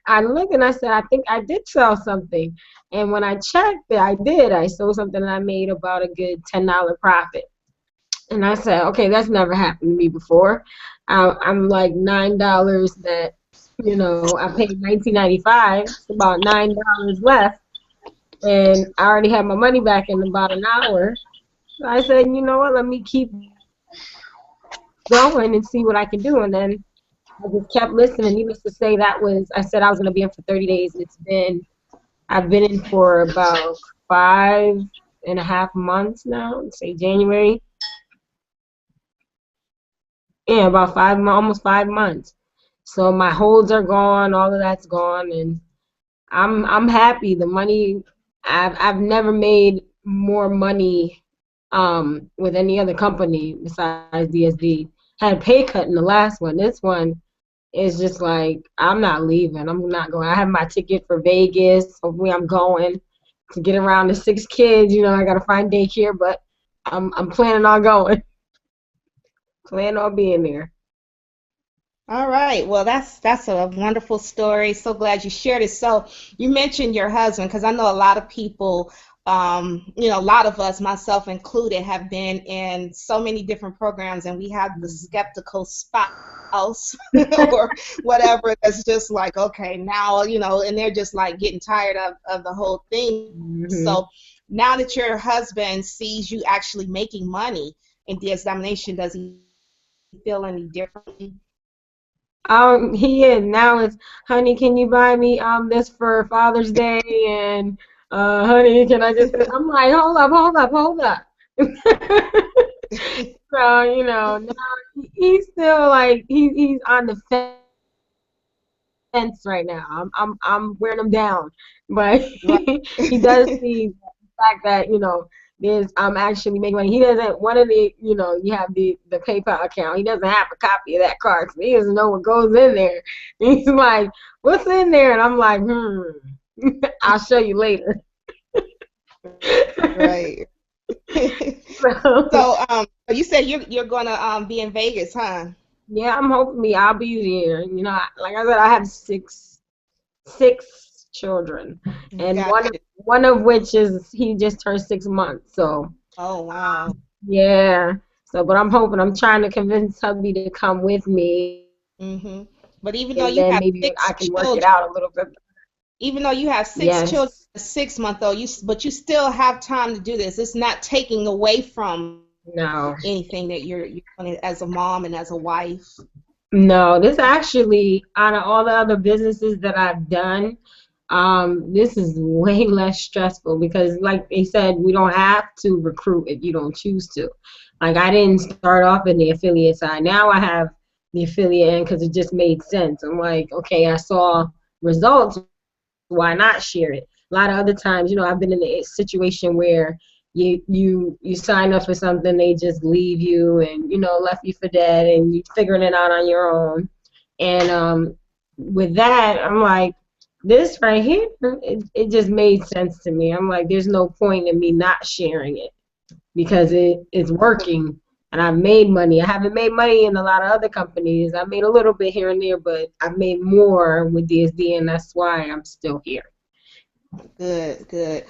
I looked and I said, I think I did sell something. And when I checked it, I did. I sold something and I made about a good $10 profit. And I said, okay, that's never happened to me before. I'm like $9 that, I paid $19.95. It's about $9 left. And I already had my money back in about an hour. So I said, you know what, let me keep going and see what I can do. And then I just kept listening. Needless to say, I said I was going to be in for 30 days. I've been in for about 5.5 months now, let's say January. Yeah, about almost 5 months. So my holds are gone, all of that's gone, and I'm happy. The money, I've never made more money with any other company besides DSD. Had a pay cut in the last one. This one is just like, I'm not leaving. I'm not going. I have my ticket for Vegas. Hopefully I'm going to get around the 6 kids. I got to find daycare, but I'm planning on going. Plan on being there. All right. Well, that's a wonderful story. So glad you shared it. So you mentioned your husband, because I know a lot of people, a lot of us, myself included, have been in so many different programs, and we have the skeptical spouse or whatever that's just like, okay, now, and they're just like getting tired of the whole thing. Mm-hmm. So now that your husband sees you actually making money in DS Domination, does he feel any differently? He is. Now it's, honey, can you buy me this for Father's Day? And honey, can I just, I'm like, hold up. So, now he's still like, he's on the fence right now. I'm wearing him down. But he does see the fact that, I'm actually making money. He doesn't, one of the, you have the PayPal account. He doesn't have a copy of that card, so he doesn't know what goes in there. He's like, what's in there? And I'm like, I'll show you later. Right. So you said you're gonna be in Vegas, huh? Yeah, I'm hoping I'll be there. Like I said, I have 6 6 children, and Gotcha. one of which is he just turned 6 months. So Oh, wow. yeah. So, but I'm trying to convince hubby to come with me, Hmm. But even though and you then have maybe I six can work it children, out a little bit. even though you have 6 children, Yes. a 6 month though, but you still have time to do this. It's not taking away from No. anything that you're doing as a mom and as a wife. No, this actually, out of all the other businesses that I've done, this is way less stressful because, like they said, we don't have to recruit if you don't choose to. Like, I didn't start off in the affiliate side. Now I have the affiliate end because it just made sense. I'm like, okay, I saw results. Why not share it? A lot of other times, I've been in a situation where you sign up for something, they just leave you and left you for dead, and you figuring it out on your own. And with that, I'm like, this right here, it just made sense to me. I'm like, there's no point in me not sharing it because it's working and I've made money. I haven't made money in a lot of other companies. I made a little bit here and there, but I've made more with DSD, and that's why I'm still here. Good, good.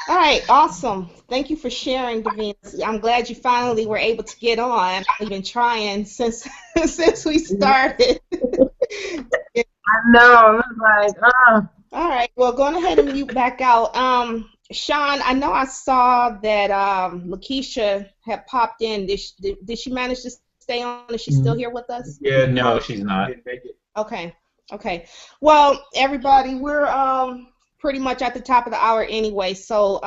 All right, awesome. Thank you for sharing, Davina. I'm glad you finally were able to get on. I've been trying since since we started. I know. I'm like, oh. All right, well, going ahead and mute back out. Sean, I know I saw that Lakeisha had popped in. Did she manage to stay on? Is she still here with us? Yeah, No, she's not. didn't make it. Okay, okay. Well, everybody, we're pretty much at the top of the hour anyway, so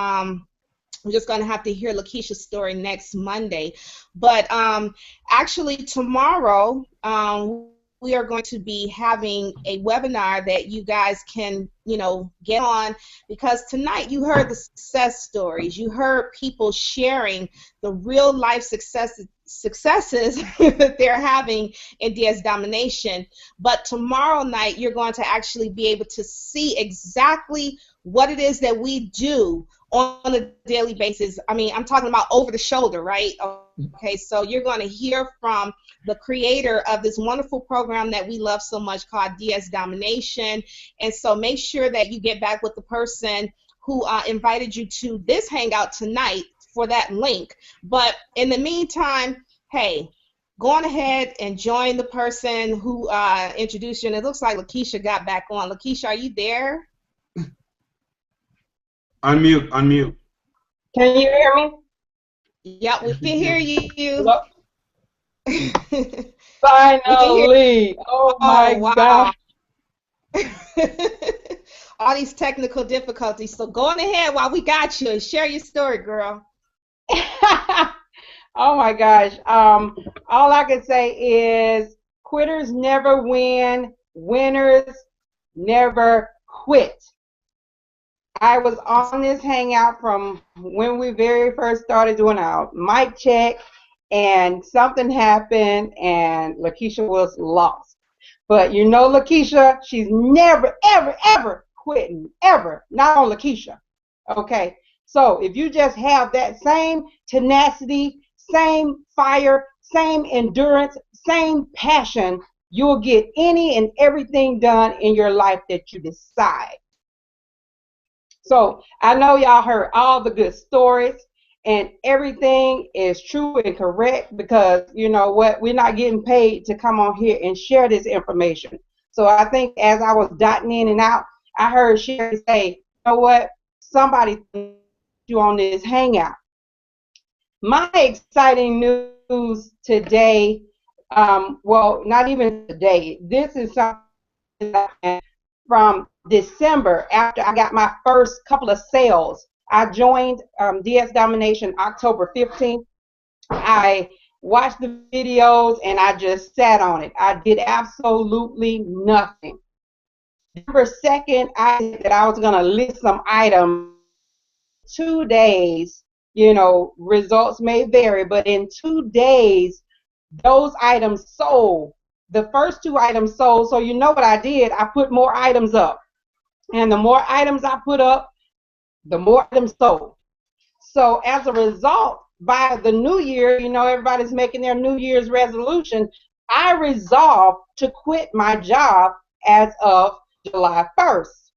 we're just going to have to hear Lakeisha's story next Monday. But actually tomorrow, we are going to be having a webinar that you guys can, get on, because tonight you heard the success stories. You heard people sharing the real life successes that they're having in DS Domination. But tomorrow night, you're going to actually be able to see exactly what it is that we do on a daily basis. I mean, I'm talking about over the shoulder, right? Okay, so you're going to hear from the creator of this wonderful program that we love so much called DS Domination. And so make sure that you get back with the person who invited you to this hangout tonight for that link. But in the meantime, hey, go on ahead and join the person who introduced you. And it looks like Lakeisha got back on. Lakeisha, are you there? Unmute. Can you hear me? Yeah, we can hear you. Hello? Finally. Oh my wow. God. All these technical difficulties. So go on ahead while we got you and share your story, girl. Oh my gosh. All I can say is quitters never win, winners never quit. I was on this hangout from when we very first started doing our mic check, and something happened and Lakeisha was lost. But Lakeisha, she's never, ever, ever quitting, ever. Not on Lakeisha. Okay? So if you just have that same tenacity, same fire, same endurance, same passion, you'll get any and everything done in your life that you decide. So I know y'all heard all the good stories, and everything is true and correct, because you know what, we're not getting paid to come on here and share this information. So I think as I was dotting in and out, I heard Sheree say, you know what, somebody you on this hangout. My exciting news today, well, not even today, this is something from December, after I got my first couple of sales. I joined DS Domination October 15th. I watched the videos and I just sat on it. I did absolutely nothing. December 2nd, I said that I was going to list some items. 2 days, results may vary, but in 2 days, those items sold. The first 2 items sold, so you know what I did? I put more items up. And the more items I put up, the more items sold. So as a result, by the new year, everybody's making their New Year's resolution. I resolved to quit my job as of July 1st.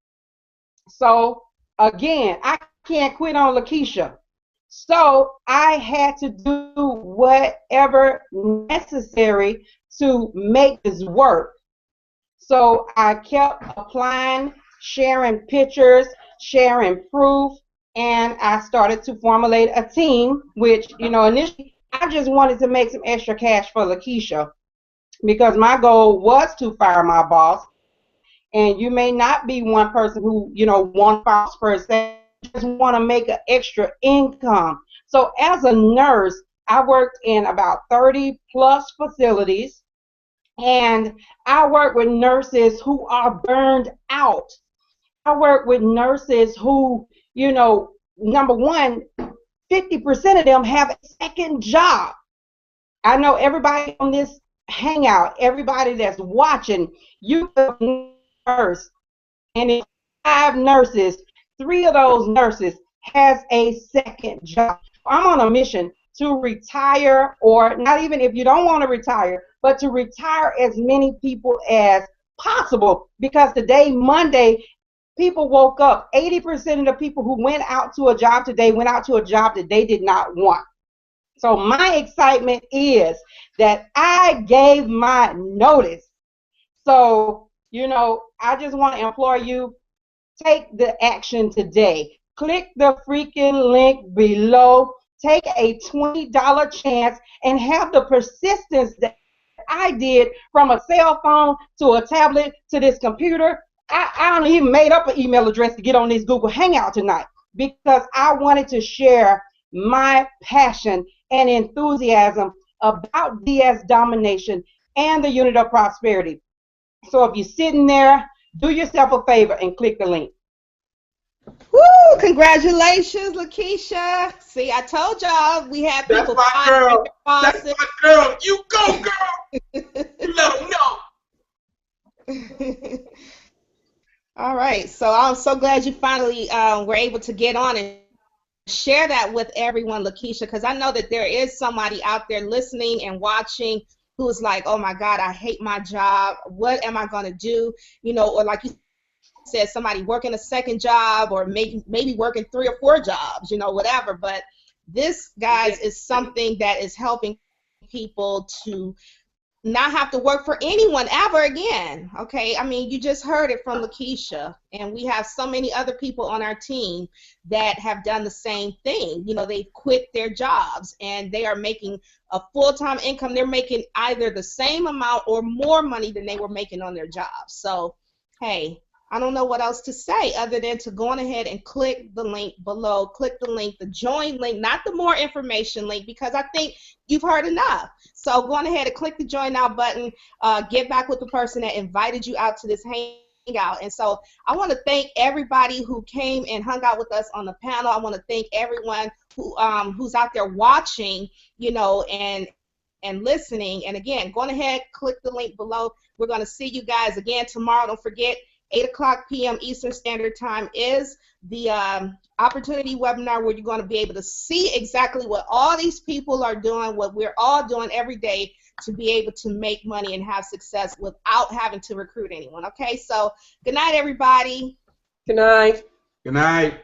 So again, I can't quit on Lakeisha. So I had to do whatever necessary to make this work. So I kept applying, sharing pictures, sharing proof, and I started to formulate a team, which, you know, initially I just wanted to make some extra cash for Lakeisha because my goal was to fire my boss. And you may not be one person who, you know, wants boss per se, just want to make an extra income. So as a nurse, I worked in about 30 plus facilities, and I work with nurses who are burned out. I work with nurses who, you know, number one, 50% of them have a second job. I know everybody on this hangout, everybody that's watching, you nurse, and in 5 nurses, 3 of those nurses has a second job. I'm on a mission to retire, or not even if you don't want to retire, but to retire as many people as possible, because today, Monday, people woke up. 80% of the people who went out to a job today went out to a job that they did not want. So my excitement is that I gave my notice. So, you know, I just want to implore you, take the action today. Click the freaking link below. Take a $20 chance and have the persistence that I did, from a cell phone to a tablet to this computer. I don't even made up an email address to get on this Google Hangout tonight because I wanted to share my passion and enthusiasm about DS domination and the unit of prosperity. So if you're sitting there, do yourself a favor and click the link. Woo! Congratulations, Lakeisha. See, I told y'all we had people. That's my girl. That's my girl. You go, girl. You let them know. All right. So I'm so glad you finally were able to get on and share that with everyone, Lakeisha, because I know that there is somebody out there listening and watching who's like, oh my God, I hate my job. What am I going to do? You know, or like you said, somebody working a second job, or maybe working 3 or 4 jobs, you know, whatever. But this, guys, is something that is helping people to not have to work for anyone ever again. Okay, I mean, you just heard it from Lakeisha, and we have so many other people on our team that have done the same thing. You know, they've quit their jobs and they are making a full-time income. They're making either the same amount or more money than they were making on their jobs. So, hey, I don't know what else to say other than to go on ahead and click the link below. Click the link, the join link, not the more information link, because I think you've heard enough. So go on ahead and click the join now button. Get back with the person that invited you out to this hangout. And so I want to thank everybody who came and hung out with us on the panel. I want to thank everyone who who's out there watching, you know, and listening. And again, go on ahead, click the link below. We're going to see you guys again tomorrow. Don't forget, 8:00 p.m. Eastern Standard Time is the opportunity webinar where you're going to be able to see exactly what all these people are doing, what we're all doing every day to be able to make money and have success without having to recruit anyone. Okay, so good night, everybody. Good night. Good night.